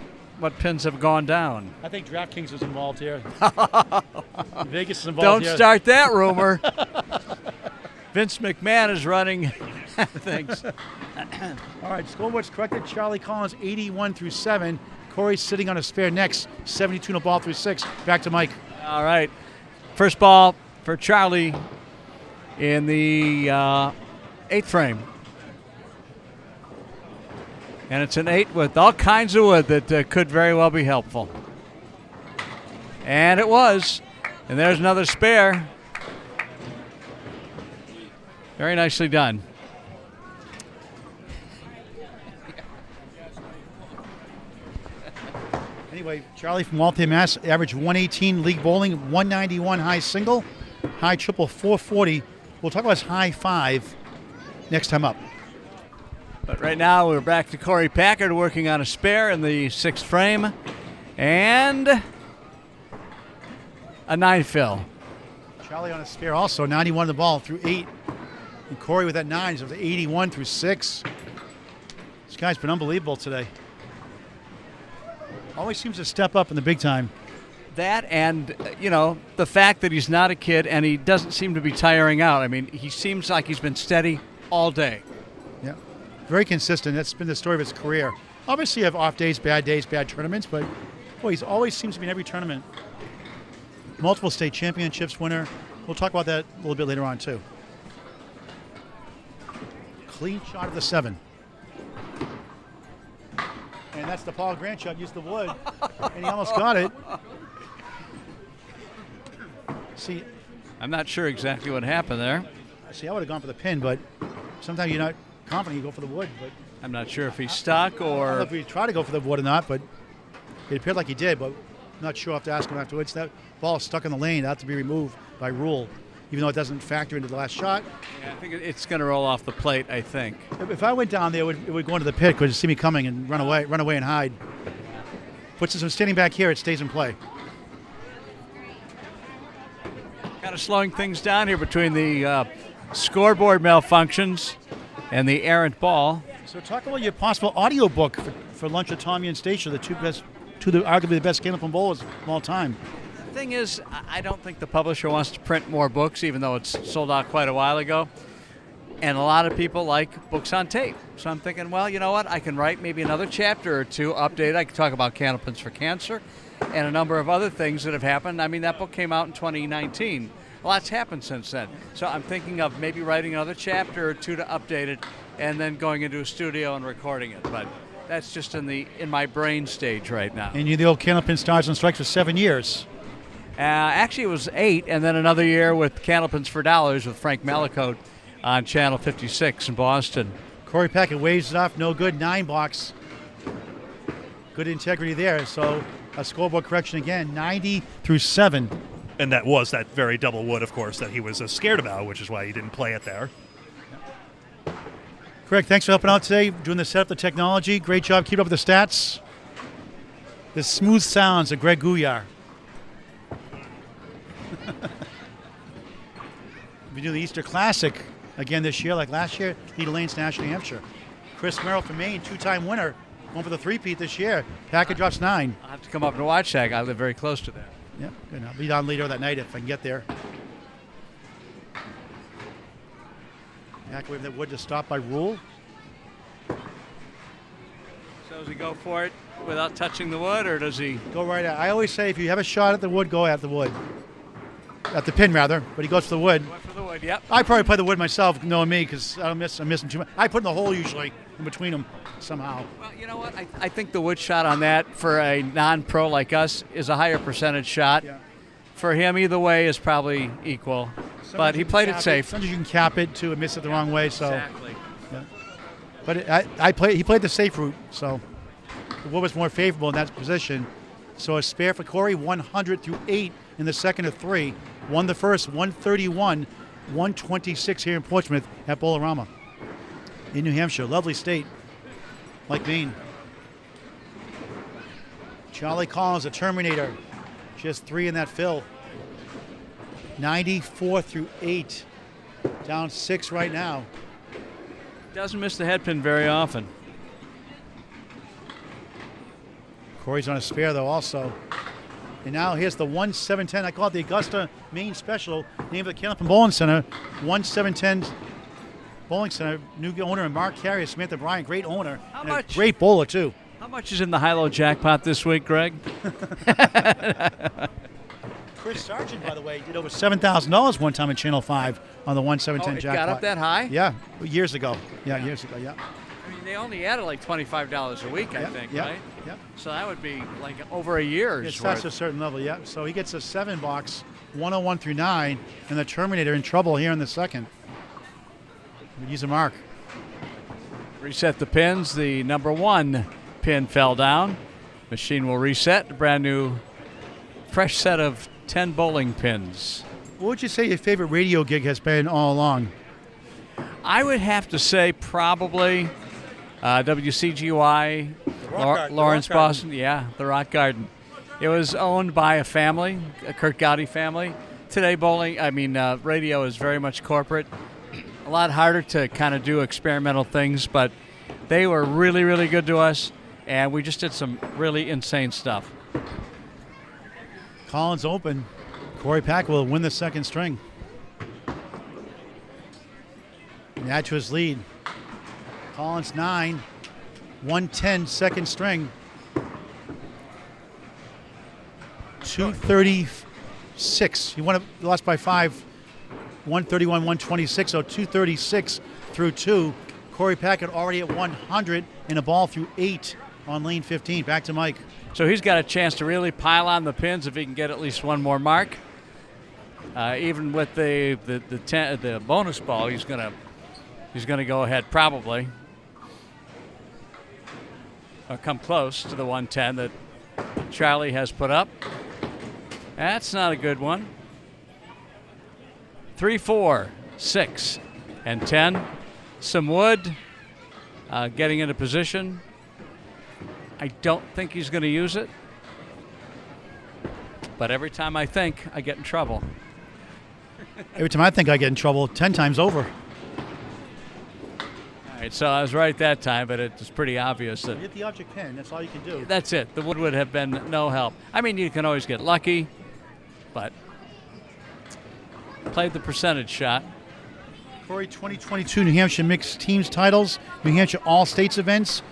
pins have gone down. I think DraftKings is involved here. Vegas is involved Don't here. start that rumor. Vince McMahon is running things. All right, scoreboard's corrected. Charlie Collins 81 through 7. Corey's sitting on a spare next, 72 ball through 6. Back to Mike. All right. First ball for Charlie in the 8th frame. And it's an 8 with all kinds of wood that could very well be helpful. And it was. And there's another spare. Very nicely done. Anyway, Charlie from Waltham, Mass. Average 118 league bowling, 191 high single, high triple 440. We'll talk about his high 5 next time up. But right now we're back to Corey Packard working on a spare in the 6th frame. And a 9 fill. Charlie on a spare also, 91 the ball through 8. And Corey with that 9 is 81 through 6. This guy's been unbelievable today. Always seems to step up in the big time. That and, the fact that he's not a kid and he doesn't seem to be tiring out. I mean, he seems like he's been steady all day. Yeah, very consistent. That's been the story of his career. Obviously, you have off days, bad tournaments, but boy, he always seems to be in every tournament. Multiple state championships winner. We'll talk about that a little bit later on, too. Clean shot of the 7. And that's the Paul Grant shot. Used the wood, and he almost got it. See, I'm not sure exactly what happened there. I would have gone for the pin, but sometimes you're not confident, you go for the wood. But I'm not sure if he's stuck I don't know or... if he tried to go for the wood or not, but it appeared like he did, but I'm not sure. I'll have to ask him afterwards. That ball stuck in the lane. That has to be removed by rule, even though it doesn't factor into the last shot. Yeah, I think it's going to roll off the plate, I think. If I went down there, it would go into the pit because it'd see me coming and run away and hide. But since I'm standing back here, it stays in play. Kind of slowing things down here between the scoreboard malfunctions and the errant ball. So talk about your possible audio book for lunch at Tommy and Stacia, the arguably the best Candlepin bowlers of all time. The thing is, I don't think the publisher wants to print more books, even though it's sold out quite a while ago. And a lot of people like books on tape. So I'm thinking, well, you know what? I can write maybe another chapter or 2, update. I can talk about Candlepins for Cancer and a number of other things that have happened. I mean, that book came out in 2019. A lot's happened since then. So I'm thinking of maybe writing another chapter or 2 to update it and then going into a studio and recording it. But that's just in my brain stage right now. And you're the old Candlepin Stars and Strikes for 7 years. Actually, it was 8, and then another year with Candlepins for Dollars with Frank Malicote on Channel 56 in Boston. Corey Packett waves it off, no good, 9 box. Good integrity there. So a scoreboard correction again, 90 through 7. And that was that very double wood, of course, that he was scared about, which is why he didn't play it there. Craig, thanks for helping out today, doing the setup, the technology. Great job. Keep up with the stats. The smooth sounds of Greg Gouillart. We do the Easter Classic again this year, like last year. Leader Lanes, National New Hampshire. Chris Merrill from Maine, 2-time winner, going for the 3-peat this year. Packett drops 9. I'll have to come up and watch that. I live very close to that. Yeah, good. I'll be down later that night if I can get there. Packett wave that wood to stop by rule. Does he go for it without touching the wood, or does he? Go right at. I always say if you have a shot at the wood, go at the wood. At the pin, rather, but he goes for the wood. Went for the wood, yep. I probably play the wood myself, knowing me, because I'm missing too much. I put in the hole usually in between them somehow. Well, you know what? I think the wood shot on that for a non-pro like us is a higher percentage shot. Yeah. For him, either way is probably equal. But he played it safe. Sometimes you can cap it to miss it the wrong way. So. Exactly. Yeah. But he played the safe route, so the wood was more favorable in that position. So a spare for Corey, 100 through 8 in the second of 3. Won the first, 131, 126 here in Portsmouth at Bowl-O-Rama in New Hampshire. Lovely state, like Maine. Charlie Collins, a Terminator, just 3 in that fill. 94 through 8, down 6 right now. Doesn't miss the head pin very often. Corey's on a spare, though, also. And now here's the 1-7-10. I call it the Augusta, Maine special, named the Candlepin Bowling Center. 1-7-10 Bowling Center. New owner, Mark Carrier, Samantha Bryant, great owner. How and much? A great bowler, too. How much is in the high-low jackpot this week, Greg? Chris Sargent, by the way, did over $7,000 one time in Channel 5 on the 1-7-10 Oh, it jackpot. got up that high? Yeah, years ago. Yeah, years ago, yeah. I mean, they only added like $25 a week, I think, yeah, right? Yeah. So that would be like over a year's It starts at a certain level, yeah. So he gets a 7-box, 101 through 9, and the Terminator in trouble here in the second. Use a mark. Reset the pins. The number 1 pin fell down. Machine will reset. A brand new, fresh set of 10 bowling pins. What would you say your favorite radio gig has been all along? I would have to say probably WCGY, Lawrence, Boston. Yeah, the Rock Garden. It was owned by a family, a Kurt Gowdy family. Today, radio is very much corporate. A lot harder to kind of do experimental things, but they were really, really good to us, and we just did some really insane stuff. Collins open. Corey Pack will win the second string. And add to his lead. Collins 9, 110 second string. 236. He lost by 5. 131, 126. So 236 through 2. Corey Packett already at 100 in a ball through 8 on lane 15. Back to Mike. So he's got a chance to really pile on the pins if he can get at least one more mark. Even with the bonus ball, he's gonna go ahead probably, or come close to the 110 that Charlie has put up. That's not a good one. 3, 4, 6, and 10. Some wood getting into position. I don't think he's going to use it. But every time I think, I get in trouble. Every time I think I get in trouble, 10 times over. All right, so I was right that time, but it was pretty obvious that... Hit the object pin. That's all you can do. That's it. The wood would have been no help. I mean, you can always get lucky, but played the percentage shot. Corey, 2022 New Hampshire Mixed Teams titles, New Hampshire All-States events,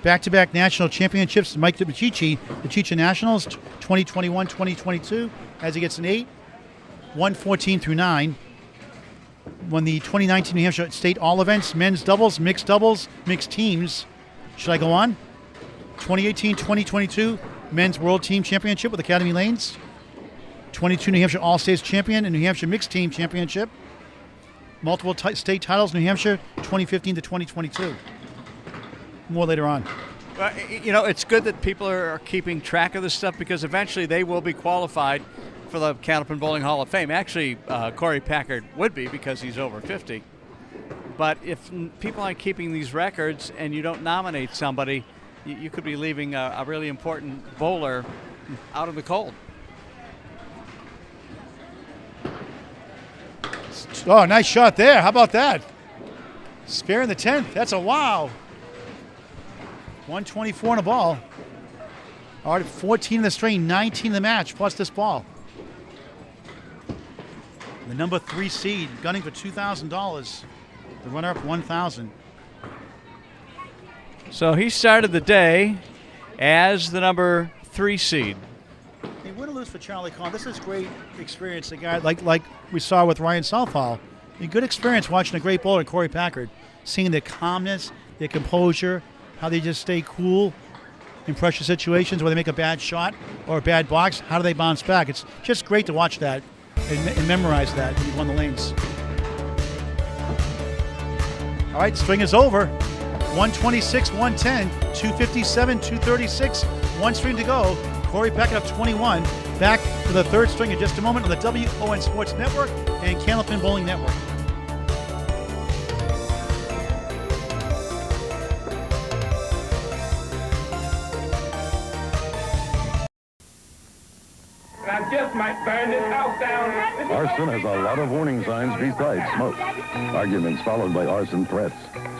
back-to-back national championships. Mike DiMiccici, the Chicha Nationals, 2021-2022, as he gets an 8, 114 through 9. Won the 2019 New Hampshire State All Events, men's doubles, mixed teams. Should I go on? 2018-2022 Men's World Team Championship with Academy Lanes. 22 New Hampshire All-States Champion and New Hampshire Mixed Team Championship. Multiple state titles, New Hampshire, 2015 to 2022. More later on. Well, you know, it's good that people are keeping track of this stuff because eventually they will be qualified for the Candlepin Bowling Hall of Fame. Actually, Corey Packard would be because he's over 50. But if people aren't keeping these records and you don't nominate somebody, you could be leaving a really important bowler out in the cold. Oh, nice shot there. How about that? Spare in the 10th. That's a wow. 124 in a ball. All right, 14 in the string, 19 in the match, plus this ball. The number 3 seed, gunning for $2,000. The runner-up, $1,000. So he started the day as the number 3 seed. Hey, win or lose for Charlie Conn. This is great experience. A guy like we saw with Ryan Southall. A good experience watching a great bowler, Corey Packard, seeing their calmness, their composure, how they just stay cool in pressure situations where they make a bad shot or a bad box. How do they bounce back? It's just great to watch that and memorize that when you won the lanes. All right, string is over. 126, 110, 257, 236, one string to go. Corey Packard up 21. Back to the third string in just a moment on the W.O.N Sports Network and Candlepin Bowling Network. I just might burn this house down. Arson has a lot of warning signs besides smoke. Arguments followed by arson threats.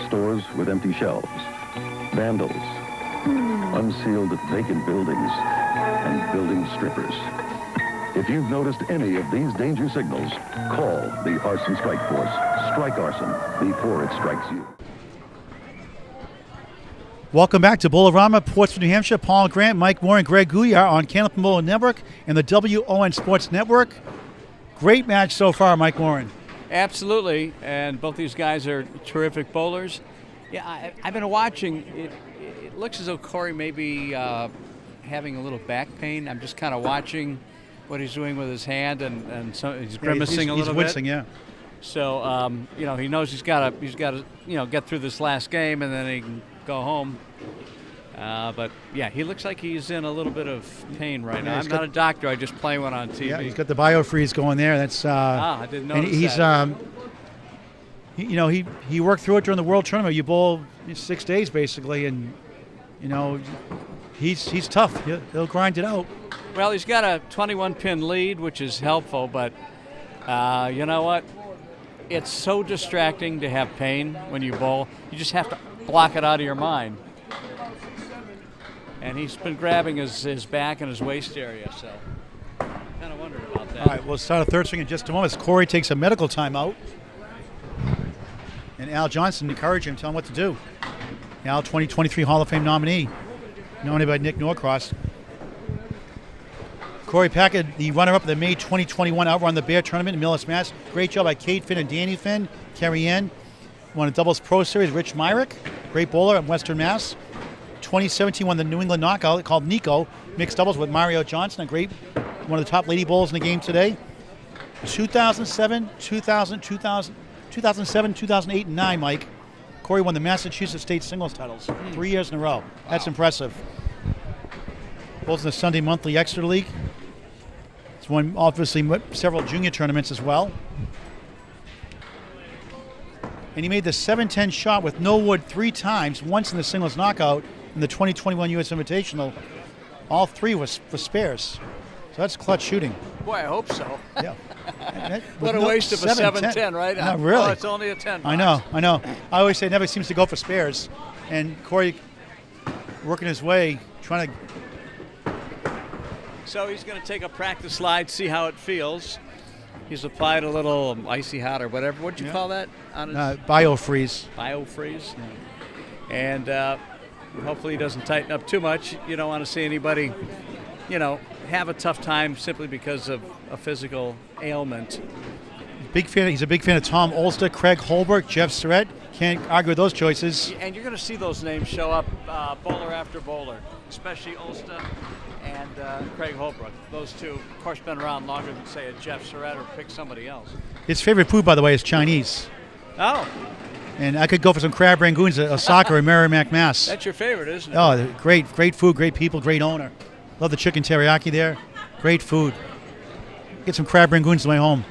Stores with empty shelves. Vandals. Unsealed vacant buildings. And building strippers. If you've noticed any of these danger signals, call the Arson Strike Force. Strike arson before it strikes you. Welcome back to Bowl-O-Rama, Portsmouth, New Hampshire. Paul Grant, Mike Morin Greg Gouillart on Candlepin Bowling Network and the W.O.N Sports Network. Great match so far, Mike Morin. Absolutely, and both these guys are terrific bowlers. Yeah, I've been watching. It looks as though Corey may be having a little back pain. I'm just kind of watching what he's doing with his hand, and so he's grimacing a little bit. He's wincing, yeah. So he knows he's got to get through this last game, and then he can go home. But yeah, he looks like he's in a little bit of pain right now. I'm not a doctor. I just play one on TV. Yeah, he's got the biofreeze going there. That's I didn't notice he's that. He worked through it during the World Tournament. You bowl 6 days basically, and he's tough. He'll grind it out. Well, he's got a 21-pin lead, which is helpful, but you know what? It's so distracting to have pain when you bowl. You just have to block it out of your mind. And he's been grabbing his back and his waist area, so kind of wondered about that. All right, we'll start a third string in just a moment as Corey takes a medical timeout. And Al Johnson encouraged him, tell him what to do. Al, 2023 Hall of Fame nominee, nominated by Nick Norcross. Corey Packard, the runner-up of the May 2021 Outrun the Bear tournament in Millis, Mass. Great job by Kate Finn and Danny Finn. Carrie Ann won a doubles pro series. Rich Myrick, great bowler at Western Mass. 2017 won the New England Knockout called Nico, mixed doubles with Mario Johnson, one of the top lady bowlers in the game today. 2007, 2008, and 9, Mike. Corey won the Massachusetts State Singles titles 3 years in a row. That's impressive. Bowls in the Sunday Monthly Exeter League. He's won, obviously, several junior tournaments as well. And he made the 7-10 shot with no wood 3 times, once in the singles knockout in the 2021 U.S. Invitational. All 3 was for spares. So that's clutch shooting. Boy, I hope so. Yeah. What a waste of a 7-10, right? Not really. Oh, it's only a 10. I know. I always say it never seems to go for spares. And Corey working his way, trying to... So he's going to take a practice slide, see how it feels. He's applied a little icy hot or whatever. What'd you call that? On his biofreeze. Biofreeze. Yeah. And hopefully he doesn't tighten up too much. You don't want to see anybody, have a tough time simply because of a physical ailment. He's a big fan of Tom Olster, Craig Holbrook, Jeff Surratt. Can't argue with those choices. And you're going to see those names show up bowler after bowler, especially Olster and Craig Holbrook. Those two, of course, been around longer than, say, a Jeff Surratt or pick somebody else. His favorite food, by the way, is Chinese. Oh. And I could go for some crab rangoons at soccer in Merrimack, Mass. That's your favorite, isn't it? Oh, great food, great people, great owner. Love the chicken teriyaki there. Great food. Get some crab rangoons on the way home.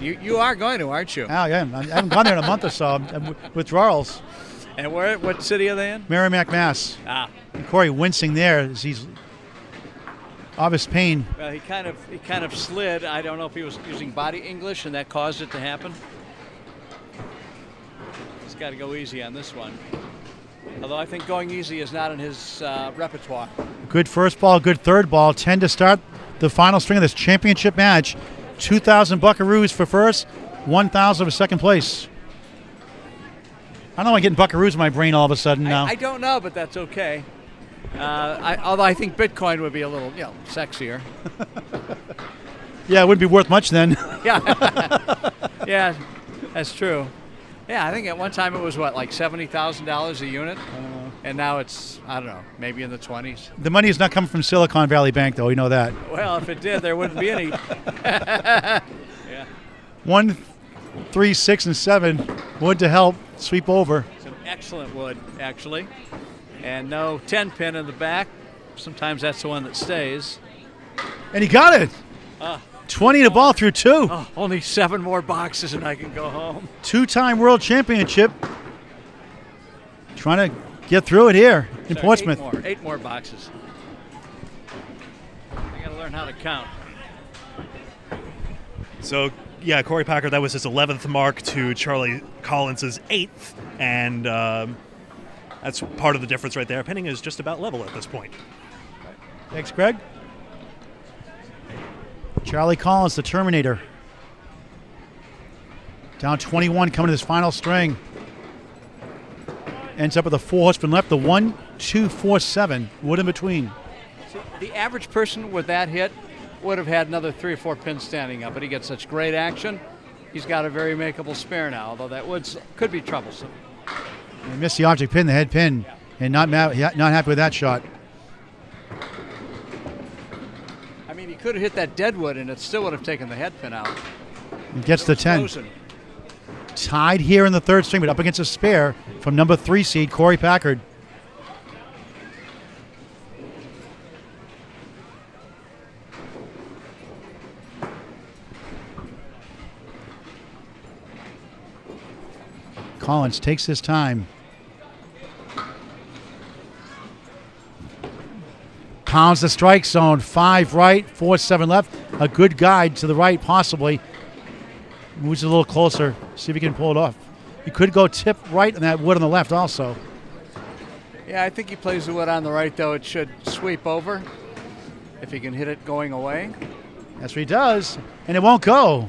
You are going to, aren't you? Oh, yeah. I haven't gone there in a month or so. I'm withdrawals. And what city are they in? Merrimack, Mass. Ah. And Corey wincing there as he's obvious pain. Well, he kind of slid. I don't know if he was using body English and that caused it to happen. He's got to go easy on this one. Although I think going easy is not in his repertoire. Good first ball, good third ball. 10 to start the final string of this championship match. 2,000 buckaroos for first, 1,000 for second place. I don't know why I'm getting buckaroos in my brain all of a sudden now. I don't know, but that's okay. Although I think Bitcoin would be a little, sexier. Yeah, it wouldn't be worth much then. Yeah. Yeah, that's true. Yeah, I think at one time it was, like $70,000 a unit? And now it's, I don't know, maybe in the 20s. The money is not coming from Silicon Valley Bank, though. We know that. Well, if it did, there wouldn't be any. Yeah. 1, 3, 6, and 7. Wood to help sweep over. Some excellent wood, actually. And no 10-pin in the back. Sometimes that's the one that stays. And he got it. 20 to ball through 2. Oh, only 7 more boxes and I can go home. 2-time world championship. Trying to get through it here in Portsmouth. 8 more boxes. I got to learn how to count. So, yeah, Corey Packard, that was his 11th mark to Charlie Collins' 8th, and that's part of the difference right there. Pinning is just about level at this point. Thanks, Greg. Charlie Collins, the Terminator. Down 21, coming to his final string. Ends up with a 4-horseman left, the 1, 2, 4, 7. Wood in between. See, the average person with that hit would have had another 3 or 4 pins standing up, but he gets such great action. He's got a very makeable spare now, although that could be troublesome. He missed the object pin, the head pin, and not happy with that shot. I mean, he could have hit that dead wood, and it still would have taken the head pin out. He gets the 10. Frozen. Tied here in the 3rd string, but up against a spare from number 3 seed, Corey Packard. Collins takes his time. Pounds the strike zone. 5 right, 4, 7 left. A good guide to the right, possibly. Moves a little closer. See if he can pull it off. He could go tip right on that wood on the left also. Yeah, I think he plays the wood on the right, though. It should sweep over if he can hit it going away. That's what he does. And it won't go.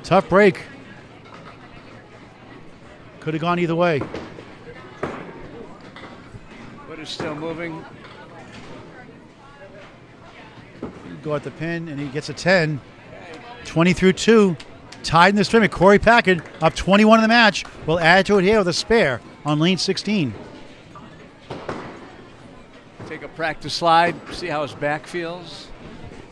Tough break. Could have gone either way. Wood is still moving. Go at the pin, and he gets a 10. 20 through 2. Tied in the string with Corey Packard, up 21 in the match. We'll add to it here with a spare on lane 16. Take a practice slide, see how his back feels.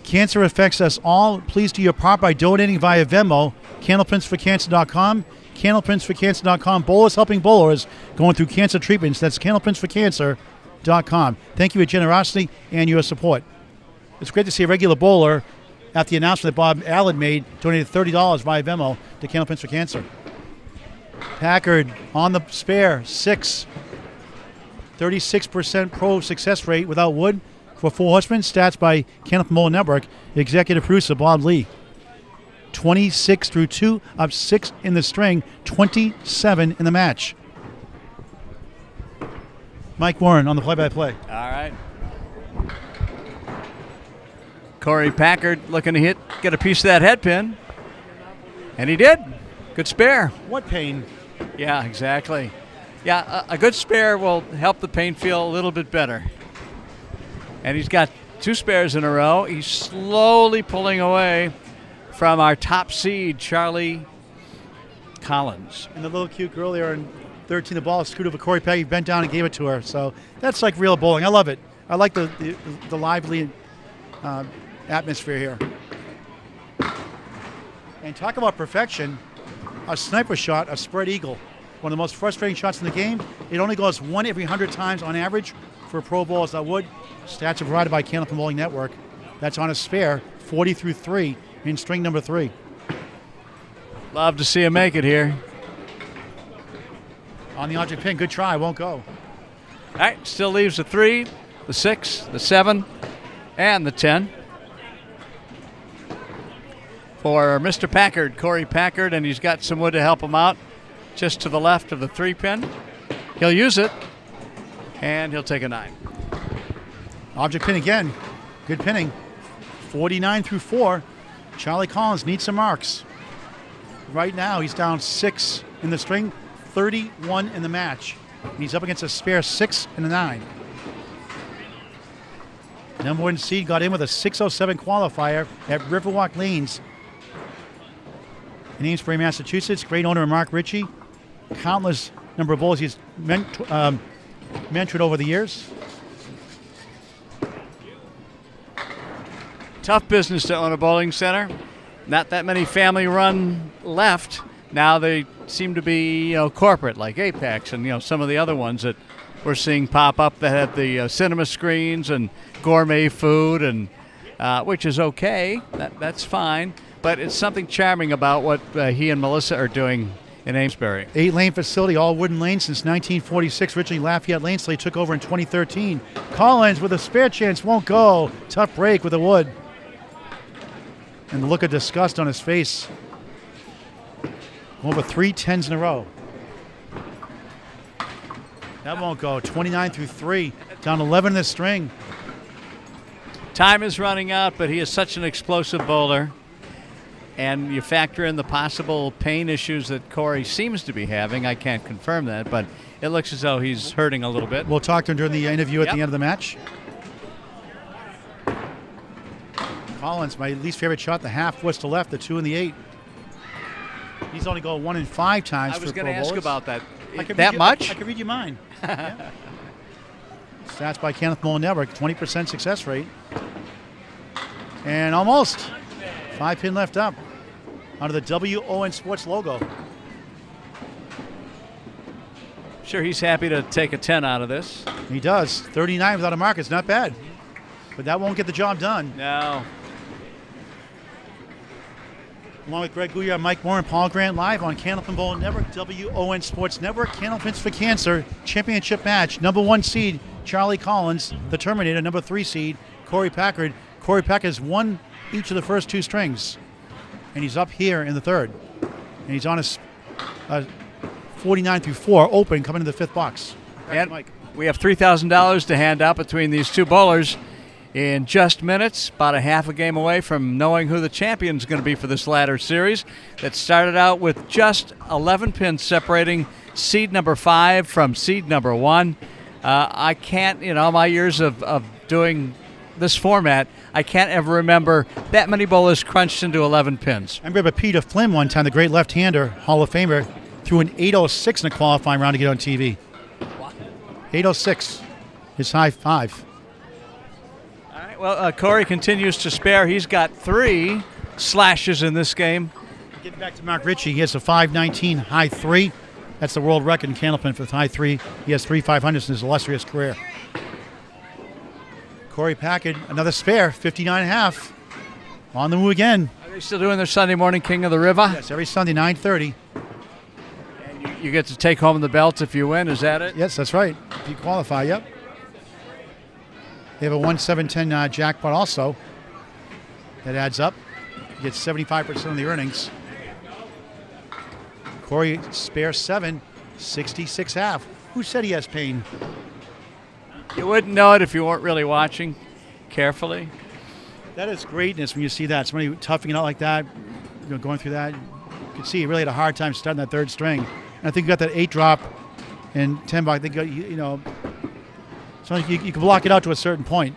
Cancer affects us all. Please do your part by donating via Venmo. Candlepinsforcancer.com. Candlepinsforcancer.com. Bowlers helping bowlers going through cancer treatments. That's candlepinsforcancer.com. Thank you for your generosity and your support. It's great to see a regular bowler at the announcement that Bob Allen made, donated $30 via Venmo to Candlepins for Cancer. Packard on the spare, 6. 36% pro success rate without wood for 4 horsemen. Stats by Candlepin Bowling Network. Executive producer Bob Lee. 26 through 2, up 6 in the string, 27 in the match. Mike Morin on the play-by-play. All right. Corey Packard looking to get a piece of that head pin. And he did. Good spare. What pain? Yeah, exactly. Yeah, a good spare will help the paint feel a little bit better. And he's got 2 spares in a row. He's slowly pulling away from our top seed, Charlie Collins. And the little cute girl there in 13, the ball screwed over Corey Packard, bent down and gave it to her. So that's like real bowling. I love it. I like the lively atmosphere here. And talk about perfection, a sniper shot, a spread eagle. One of the most frustrating shots in the game. It only goes 1 every 100 times on average for pro bowlers that would. Stats are provided by Candlepin Bowling Network. That's on a spare, 40 through 3 in string number 3. Love to see him make it here. On the object pin, good try, won't go. All right, still leaves the 3, the 6, the 7, and the 10. For Mr. Packard, Corey Packard, and he's got some wood to help him out just to the left of the 3 pin. He'll use it, and he'll take a 9. Object pin again. Good pinning. 49 through 4. Charlie Collins needs some marks. Right now, he's down 6 in the string, 31 in the match. And he's up against a spare 6 and a 9. Number 1 seed got in with a 6:07 qualifier at Riverwalk Lanes in Amesbury, Massachusetts. Great owner Mark Ritchie. Countless number of bowlers he's mentored over the years. Tough business to own a bowling center. Not that many family-run left. Now they seem to be, corporate, like Apex and some of the other ones that we're seeing pop up that have the cinema screens and gourmet food, and which is okay. That's fine. But it's something charming about what he and Melissa are doing in Amesbury. 8-lane facility, all wooden lanes since 1946. Originally Lafayette Lane, so he took over in 2013. Collins with a spare chance, won't go. Tough break with the wood. And the look of disgust on his face. Over 3 10s in a row. That won't go. 29 through 3. Down 11 in the string. Time is running out, but he is such an explosive bowler. And you factor in the possible pain issues that Corey seems to be having. I can't confirm that, but it looks as though he's hurting a little bit. We'll talk to him during the interview at the end of the match. Collins, my least favorite shot, the half was to left, the 2 and the 8. He's only gone 1 in 5 times. I was going to ask about that. That much? I can read you mine. Yeah. Stats by Candlepin Bowling Network, 20% success rate. And almost 5 pin left up under the W.O.N Sports logo. Sure, he's happy to take a 10 out of this. He does. 39 without a mark is not bad. But that won't get the job done. No. Along with Greg Gouillart, Mike Morin, Paul Grant, live on Candlepin Bowling Network, W.O.N Sports Network, Candlepins for Cancer, championship match. Number 1 seed, Charlie Collins, the Terminator. Number 3 seed, Corey Packard. Corey Packard has won each of the first 2 strings. And he's up here in the 3rd. And he's on a 49 through 4 open coming to the 5th box. And we have $3,000 to hand out between these 2 bowlers in just minutes, about a half a game away from knowing who the champion is going to be for this ladder series that started out with just 11 pins separating seed number 5 from seed number 1. I can't, my years of doing this format, I can't ever remember that many bowlers crunched into 11 pins. I remember Peter Flynn one time, the great left-hander, Hall of Famer, threw an 806 in a qualifying round to get on TV. What? 806, his high 5. Well, Corey continues to spare. He's got 3 slashes in this game. Getting back to Mark Ritchie, he has a 519 high 3. That's the world record in Candlepin for the high 3. He has 3 500s in his illustrious career. Corey Packard, another spare, 59.5. On the move again. Are they still doing their Sunday morning King of the River? Yes, every Sunday, 9:30. And you get to take home the belts if you win, is that it? Yes, that's right. If you qualify, yep. They have a 1-7-10 jackpot also. That adds up. You get 75% of the earnings. Corey spare 7, 66.5. Who said he has pain? You wouldn't know it if you weren't really watching carefully. That is greatness when you see that. Somebody toughing it out like that, going through that. You can see he really had a hard time starting that 3rd string. And I think you got that 8 drop and 10 buck. I think, so you can block it out to a certain point.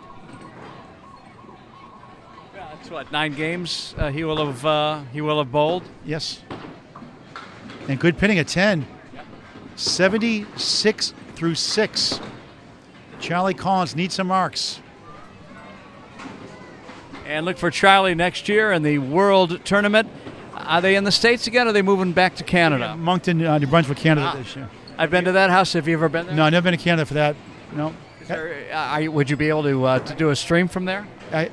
Yeah, that's what, 9 games he will have bowled. Yes. And good pinning at 10. 76 through 6. Charlie Collins needs some marks. And look for Charlie next year in the World Tournament. Are they in the States again, or are they moving back to Canada? Yeah, Moncton, New Brunswick, Canada this year. I've been to that house. Have you ever been there? No, I've never been to Canada for that. No. Would you be able to do a stream from there?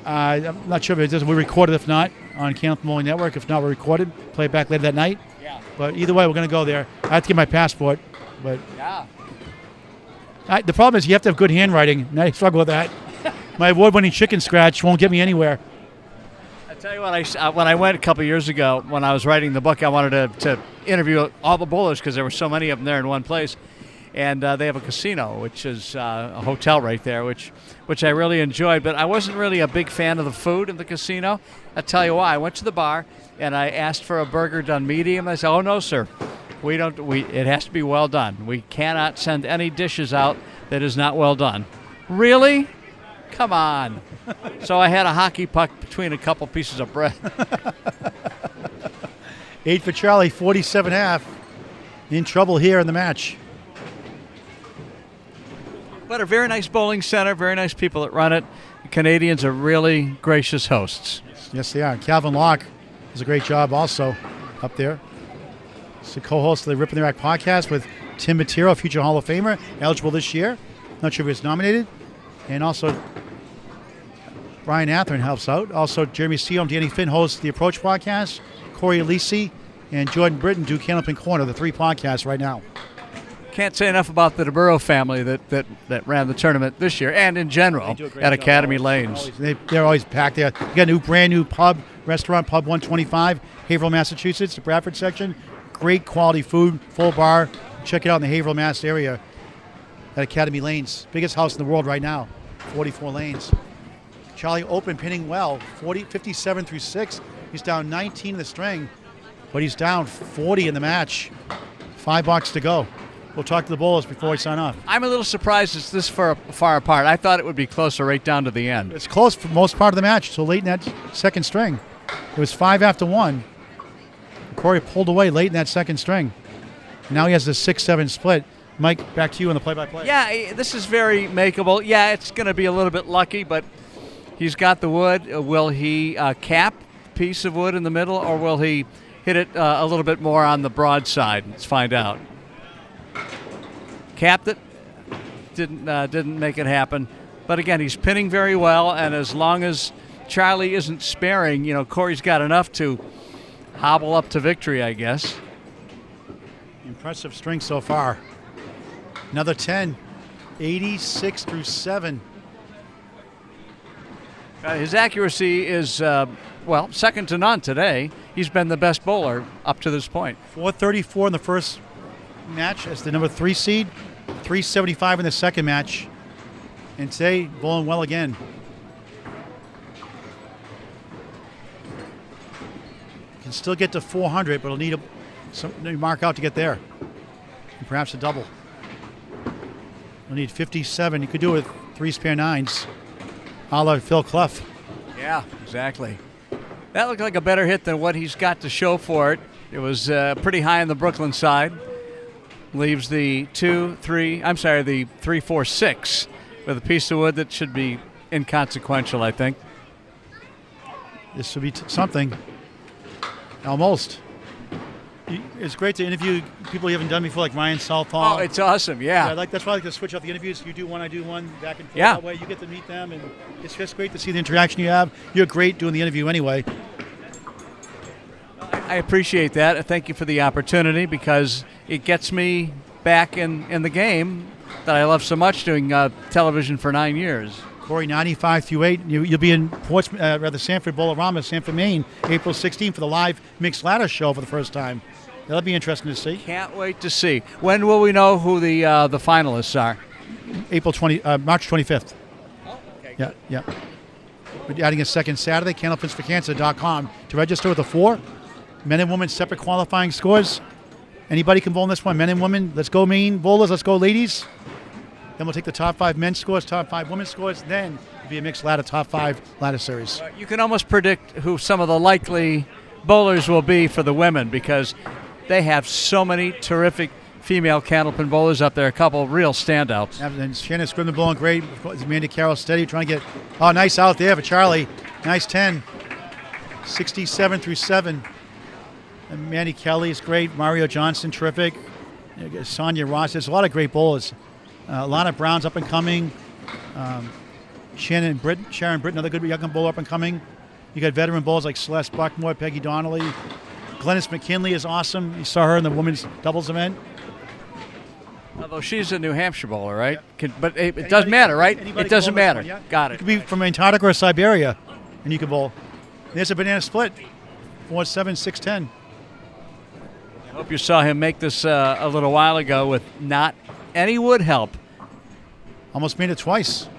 I'm not sure if it does. We record it if not on Candlepin Bowling Network. If not, we record it, play it back later that night. Yeah. But either way, we're going to go there. I have to get my passport. But yeah. The problem is you have to have good handwriting, and I struggle with that. My award-winning chicken scratch won't get me anywhere. I tell you what, when I went a couple years ago, when I was writing the book, I wanted to interview all the bowlers because there were so many of them there in one place. And they have a casino, which is a hotel right there, which I really enjoyed. But I wasn't really a big fan of the food in the casino. I'll tell you why. I went to the bar, and I asked for a burger done medium. I said, oh, no, sir. We don't. It has to be well done. We cannot send any dishes out that is not well done. Really? Come on. So I had a hockey puck between a couple pieces of bread. 8 for Charlie, 47.5. In trouble here in the match. But a very nice bowling center, very nice people that run it. The Canadians are really gracious hosts. Yes, they are. Calvin Locke does a great job also up there. He's the co-host of the Rip in the Rack podcast with Tim Matero, future Hall of Famer, eligible this year. Not sure if he was nominated. And also Brian Atherin helps out. Also Jeremy Seom, Danny Finn hosts the Approach podcast. Corey Alisi and Jordan Britton do Candlepin Corner, the 3 podcasts right now. Can't say enough about the DeBurrow family that ran the tournament this year and in general at Academy Lanes. They're always packed there. You got a brand new restaurant, Pub 125, Haverhill, Massachusetts, the Bradford section. Great quality food, full bar. Check it out in the Haverhill, Mass area at Academy Lanes. Biggest house in the world right now, 44 lanes. Charlie open pinning well, 57 through 6. He's down 19 in the string, but he's down 40 in the match. $5 to go. We'll talk to the bowlers before we sign off. I'm a little surprised it's this far apart. I thought it would be closer right down to the end. It's close for most part of the match, so late in that second string. It was 5 after 1. Corey pulled away late in that second string. Now he has the 6-7 split. Mike, back to you on the play-by-play. Yeah, this is very makeable. Yeah, it's going to be a little bit lucky, but he's got the wood. Will he cap a piece of wood in the middle, or will he hit it a little bit more on the broad side? Let's find out. Capped it, didn't make it happen. But again, he's pinning very well, and as long as Charlie isn't sparing, Corey's got enough to hobble up to victory, I guess. Impressive string so far. Another 10, 86 through 7. His accuracy is, second to none today. He's been the best bowler up to this point. 434 in the first match as the number 3 seed, 375 in the second match, and today bowling well again. Can still get to 400, but he'll need a mark out to get there, and perhaps a double. He'll need 57. He could do it with 3 spare 9s, a la Phil Clough. Yeah, exactly. That looked like a better hit than what he's got to show for it. It was pretty high on the Brooklyn side. Leaves the 3-4-6 with a piece of wood that should be inconsequential, I think. This would be something. Almost. It's great to interview people you haven't done before, like Ryan Southall. Oh, it's awesome, yeah. That's why I like to switch up the interviews. You do one, I do one, back and forth. Yeah. That way you get to meet them, and it's just great to see the interaction you have. You're great doing the interview anyway. I appreciate that. Thank you for the opportunity, because it gets me back in the game that I love so much, doing television for 9 years. Corey, 95 through 8. You'll be in Portsmouth, Sanford Bowl-O-Rama, Sanford, Maine, April 16th for the live mixed ladder show for the first time. That'll be interesting to see. Can't wait to see. When will we know who the finalists are? March 25th. Oh, okay. Yeah. We're adding a second Saturday, candlepinsforcancer.com to register with the 4. Men and women separate qualifying scores. Anybody can bowl in this one, men and women. Let's go Maine bowlers, let's go ladies. Then we'll take the top 5 men's scores, top 5 women's scores. Then it'll be a mixed ladder, top 5 ladder series. You can almost predict who some of the likely bowlers will be for the women, because they have so many terrific female Candlepin bowlers up there, a couple of real standouts. And Shannon Scribner blowing great. Amanda Carroll steady, trying to get, nice out there for Charlie. Nice 10. 67 through 7. And Mandy Kelly is great. Mario Johnson, terrific. Sonia Ross. There's a lot of great bowlers. Lana Brown's up and coming. Sharon Britton, another good young bowler up and coming. You got veteran bowlers like Celeste Buckmore, Peggy Donnelly. Glennis McKinley is awesome. You saw her in the women's doubles event. Although she's a New Hampshire bowler, right? But it doesn't matter, right? It doesn't matter. Yeah. Got it. You could be from Antarctica or Siberia, and you can bowl. There's a banana split. 4-7, 6-10. I hope you saw him make this a little while ago with not any wood help. Almost made it twice.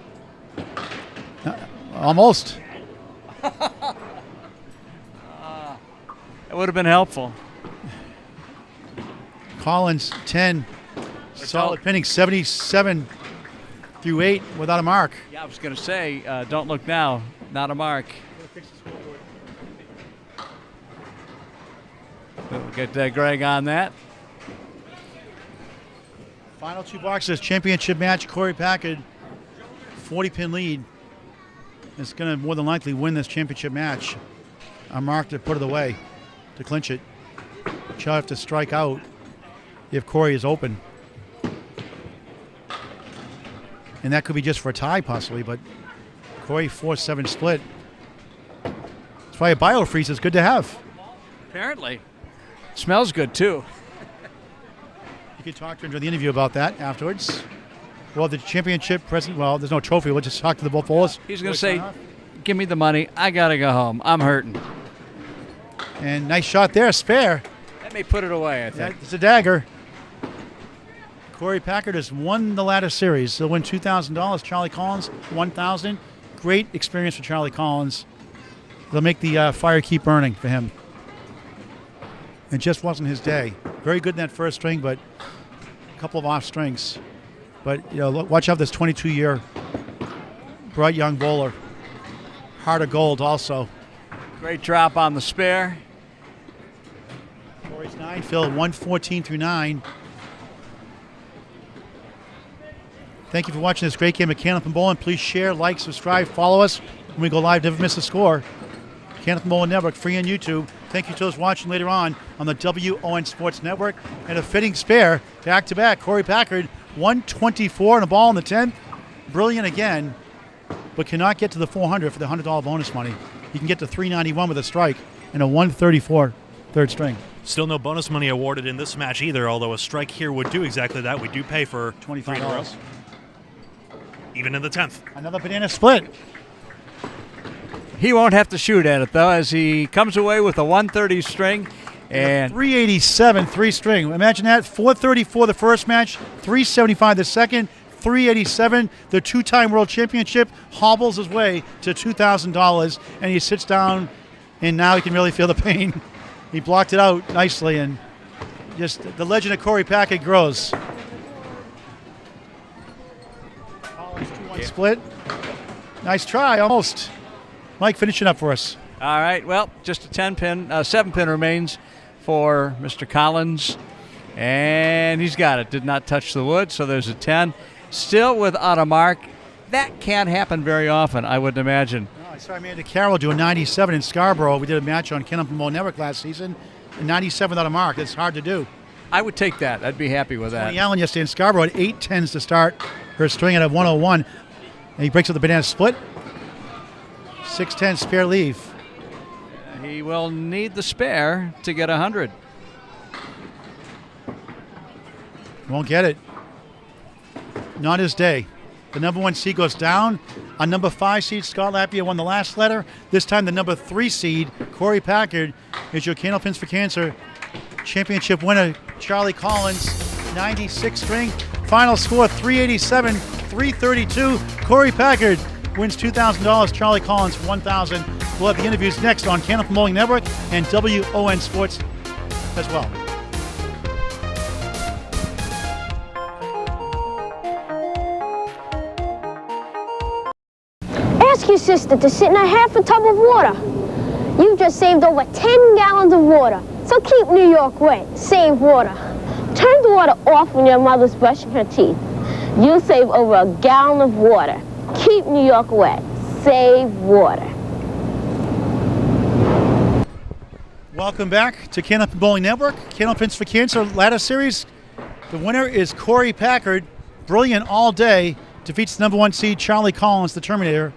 Almost. It would have been helpful. Collins 10. Solid pinning, 77 through 8 without a mark. Yeah, I was going to say, don't look now, not a mark. We'll get Greg on that. Final 2 boxes, championship match, Corey Packard, 40-pin lead. Is going to more than likely win this championship match. A mark to put it away, to clinch it. She'll have to strike out if Corey is open. And that could be just for a tie, possibly, but Corey 4-7 split. That's why a biofreeze is good to have. Apparently. Smells good, too. You can talk to him during the interview about that afterwards. Well, the championship present, well, there's no trophy. We'll just talk to the both bowlers. He's going to say, give me the money. I got to go home. I'm hurting. And nice shot there, spare. That may put it away, I think. It's a dagger. Corey Packard has won the ladder series. He'll win $2,000. Charlie Collins, $1,000. Great experience for Charlie Collins. They'll make the fire keep burning for him. It just wasn't his day. Very good in that first string, but a couple of off strings. But look, watch out, this 22-year bright young bowler. Heart of gold also. Great drop on the spare. Corey's 9 filled, 114 through 9. Thank you for watching this great game of Candlepin Bowling. Please share, like, subscribe, follow us when we go live. Never miss a score. Candlepin Bowling Network, free on YouTube. Thank you to those watching later on the W.O.N Sports Network. And a fitting spare, back-to-back. Corey Packard, 124 and a ball in the 10th. Brilliant again, but cannot get to the 400 for the $100 bonus money. You can get to 391 with a strike and a 134 third string. Still no bonus money awarded in this match either, although a strike here would do exactly that. We do pay for $25. Even in the 10th. Another banana split. He won't have to shoot at it, though, as he comes away with a 130 string. And 387 three string. Imagine that. 434 the first match, 375 the second, 387 the two-time world championship. Hobbles his way to $2,000, and he sits down, and now he can really feel the pain. He blocked it out nicely, and just the legend of Corey Packard grows. Collins 2-1 split. Nice try, almost. Mike, finishing up for us. All right, well, just a 7-pin remains for Mr. Collins, and he's got it. Did not touch the wood, so there's a 10. Still without a mark. That can't happen very often, I would imagine. I saw Amanda Carroll do a 97 in Scarborough. We did a match on Candlepin Bowling Network last season. A 97 without a mark. It's hard to do. I would take that. I'd be happy with that. Tony Allen yesterday in Scarborough had 8 10s to start her string at a 101. And he breaks up the banana split. 6-10 spare leave. He will need the spare to get 100. Won't get it. Not his day. The number 1 seed goes down. A number 5 seed, Scott Lapia, won the last letter. This time the number 3 seed, Corey Packard, is your Candlepins for Cancer championship winner. Charlie Collins, 96 string. Final score, 387, 332. Corey Packard wins $2,000. Charlie Collins, $1,000. We'll have the interviews next on Candlepin Bowling Network and W.O.N Sports as well. Ask your sister to sit in a half a tub of water. You've just saved over 10 gallons of water. So keep New York wet. Save water. Turn the water off when your mother's brushing her teeth. You'll save over a gallon of water. Keep New York wet. Save water. Welcome back to Candlepin Bowling Network, Candlepins for Cancer Ladder Series. The winner is Corey Packard. Brilliant all day. Defeats the number 1 seed, Charlie Collins, the Terminator.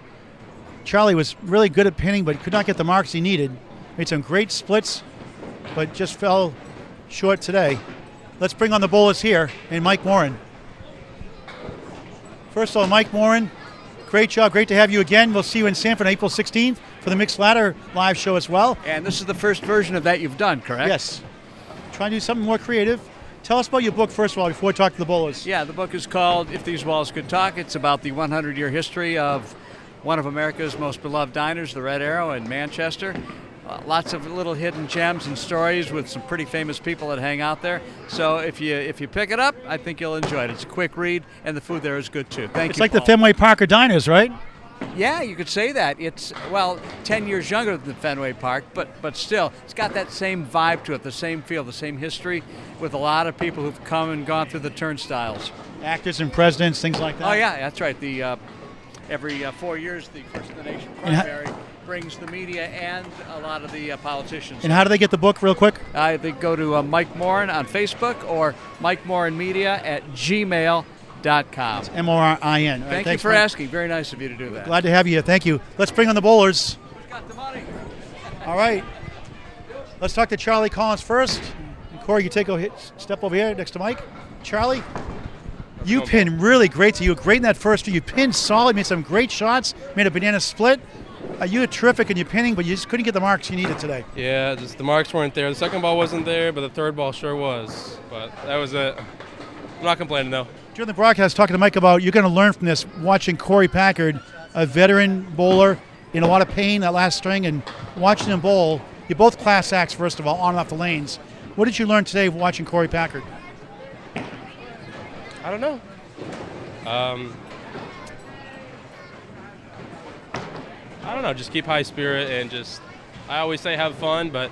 Charlie was really good at pinning, but could not get the marks he needed. Made some great splits, but just fell short today. Let's bring on the bowlers here, and Mike Morin. First of all, Mike Morin, great job. Great to have you again. We'll see you in Sanford on April 16th for the Mixed Ladder live show as well. And this is the first version of that you've done, correct? Yes. Trying to do something more creative. Tell us about your book, first of all, before we talk to the bowlers. Yeah, the book is called If These Walls Could Talk. It's about the 100-year history of one of America's most beloved diners, the Red Arrow in Manchester. lots of little hidden gems and stories with some pretty famous people that hang out there. So if you pick it up, I think you'll enjoy it. It's a quick read, and the food there is good too. Thank you. It's like Paul. the Fenway Parker Diners, right? Yeah, you could say that. It's, 10 years younger than Fenway Park, but still, it's got that same vibe to it, the same feel, the same history, with a lot of people who've come and gone through the turnstiles. Actors and presidents, things like that. Oh yeah, that's right. The every 4 years, the First of the Nation primary brings the media and a lot of the politicians. And how do they get the book real quick? They go to Mike Morin on Facebook or Mike Morin Media at gmail.com. It's M-O-R-I-N. All right, Thank you for asking. Very nice of you to do that. Glad to have you here. Thank you. Let's bring on the bowlers. Who's got the money? All right. Let's talk to Charlie Collins first. And Corey, you take a step over here next to Mike. Charlie, you pinned really great. You were great in that first. You pinned solid, made some great shots, made a banana split. You were terrific in your pinning, but you just couldn't get the marks you needed today. Yeah, just the marks weren't there. The second ball wasn't there, but the third ball sure was. But that was it. I'm not complaining, though. During the broadcast, talking to Mike about you're going to learn from this, watching Corey Packard, a veteran bowler, in a lot of pain that last string, and watching him bowl. You're both class acts, first of all, on and off the lanes. What did you learn today watching Corey Packard? I don't know. I don't know. Just keep high spirit and just. I always say have fun, but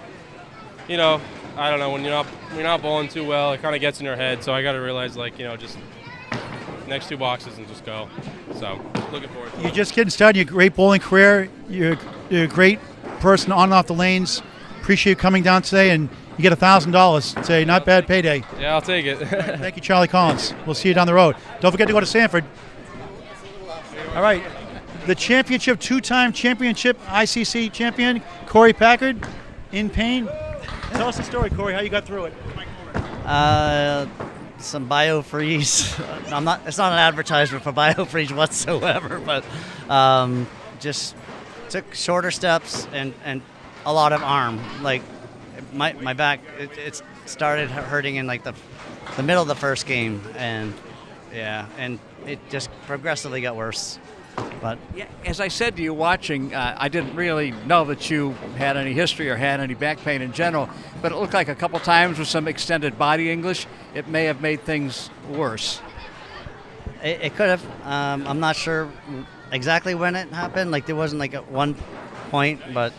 I don't know, when you're not bowling too well, it kind of gets in your head. So I got to realize, just next 2 boxes and just go. So looking forward to it. You're just getting started. You're a great bowling career. You're a great person on and off the lanes. Appreciate you coming down today, and you get $1,000 today. Not bad payday. Yeah, I'll take it. Thank you, Charlie Collins. We'll see you down the road. Don't forget to go to Sanford. All right. The championship, 2-time championship ICC champion, Corey Packard, in pain. Tell us the story, Corey, how you got through it. Some BioFreeze. It's not an advertisement for BioFreeze whatsoever, but just took shorter steps and a lot of arm. Like my back, it started hurting in the middle of the first game, and it just progressively got worse. But yeah, as I said to you watching, I didn't really know that you had any history or had any back pain in general, but it looked like a couple times with some extended body English, it may have made things worse. It could have. I'm not sure exactly when it happened. There wasn't at one point, but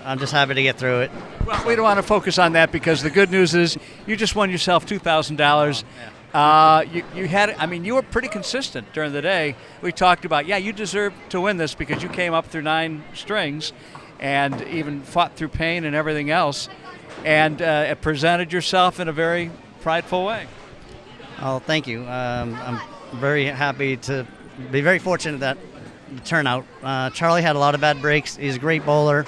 I'm just happy to get through it. Well, we don't want to focus on that because the good news is you just won yourself $2,000. You were pretty consistent during the day. We talked about, you deserve to win this because you came up through 9 strings and even fought through pain and everything else, and presented yourself in a very prideful way. Oh, thank you. I'm very happy to be very fortunate that the turnout. Charlie had a lot of bad breaks. He's a great bowler.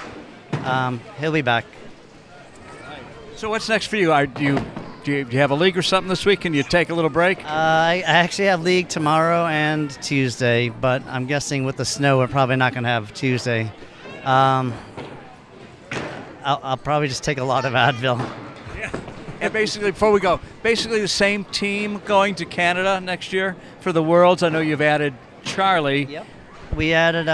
He'll be back. So what's next for you? Do you have a league or something this week? Can you take a little break? I actually have league tomorrow and Tuesday, but I'm guessing with the snow, we're probably not going to have Tuesday. I'll probably just take a lot of Advil. Yeah. And basically, before we go, the same team going to Canada next year for the Worlds. I know you've added Charlie. Yep. We added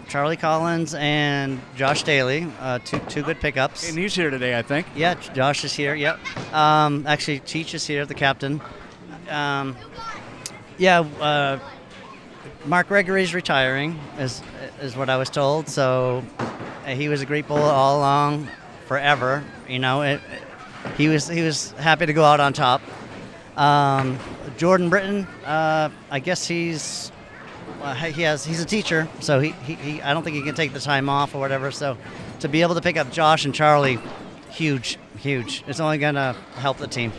Charlie Collins and Josh Daly, two good pickups. And he's here today, I think. Yeah, Josh is here, yep. Actually, Cheech is here, the captain. Mark Gregory's retiring, is what I was told. So he was a great bowler all along, forever. He was happy to go out on top. Jordan Britton, I guess he's a teacher, so he I don't think he can take the time off or whatever. So to be able to pick up Josh and Charlie, huge. It's only going to help the team.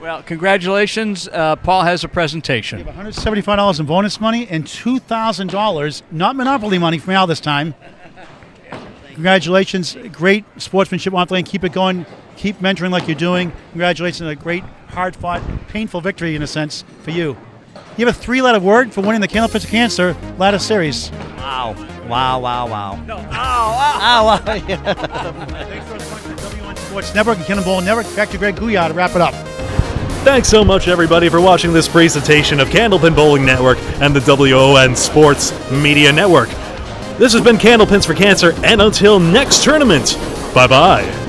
Well, congratulations. Paul has a presentation. You have $175 in bonus money and $2,000, not Monopoly money from Al this time. Congratulations. Great sportsmanship off the lane. Keep it going. Keep mentoring like you're doing. Congratulations on a great, hard-fought, painful victory, in a sense, for you. You have a 3-letter word for winning the Candlepins of Cancer Ladder Series. Wow. No, Wow. Thanks for watching the W.O.N Sports Network and Candlepin Bowling Network. Back to Greg Gouillart to wrap it up. Thanks so much, everybody, for watching this presentation of Candlepin Bowling Network and the W.O.N Sports Media Network. This has been Candlepins for Cancer, and until next tournament, Bye-bye.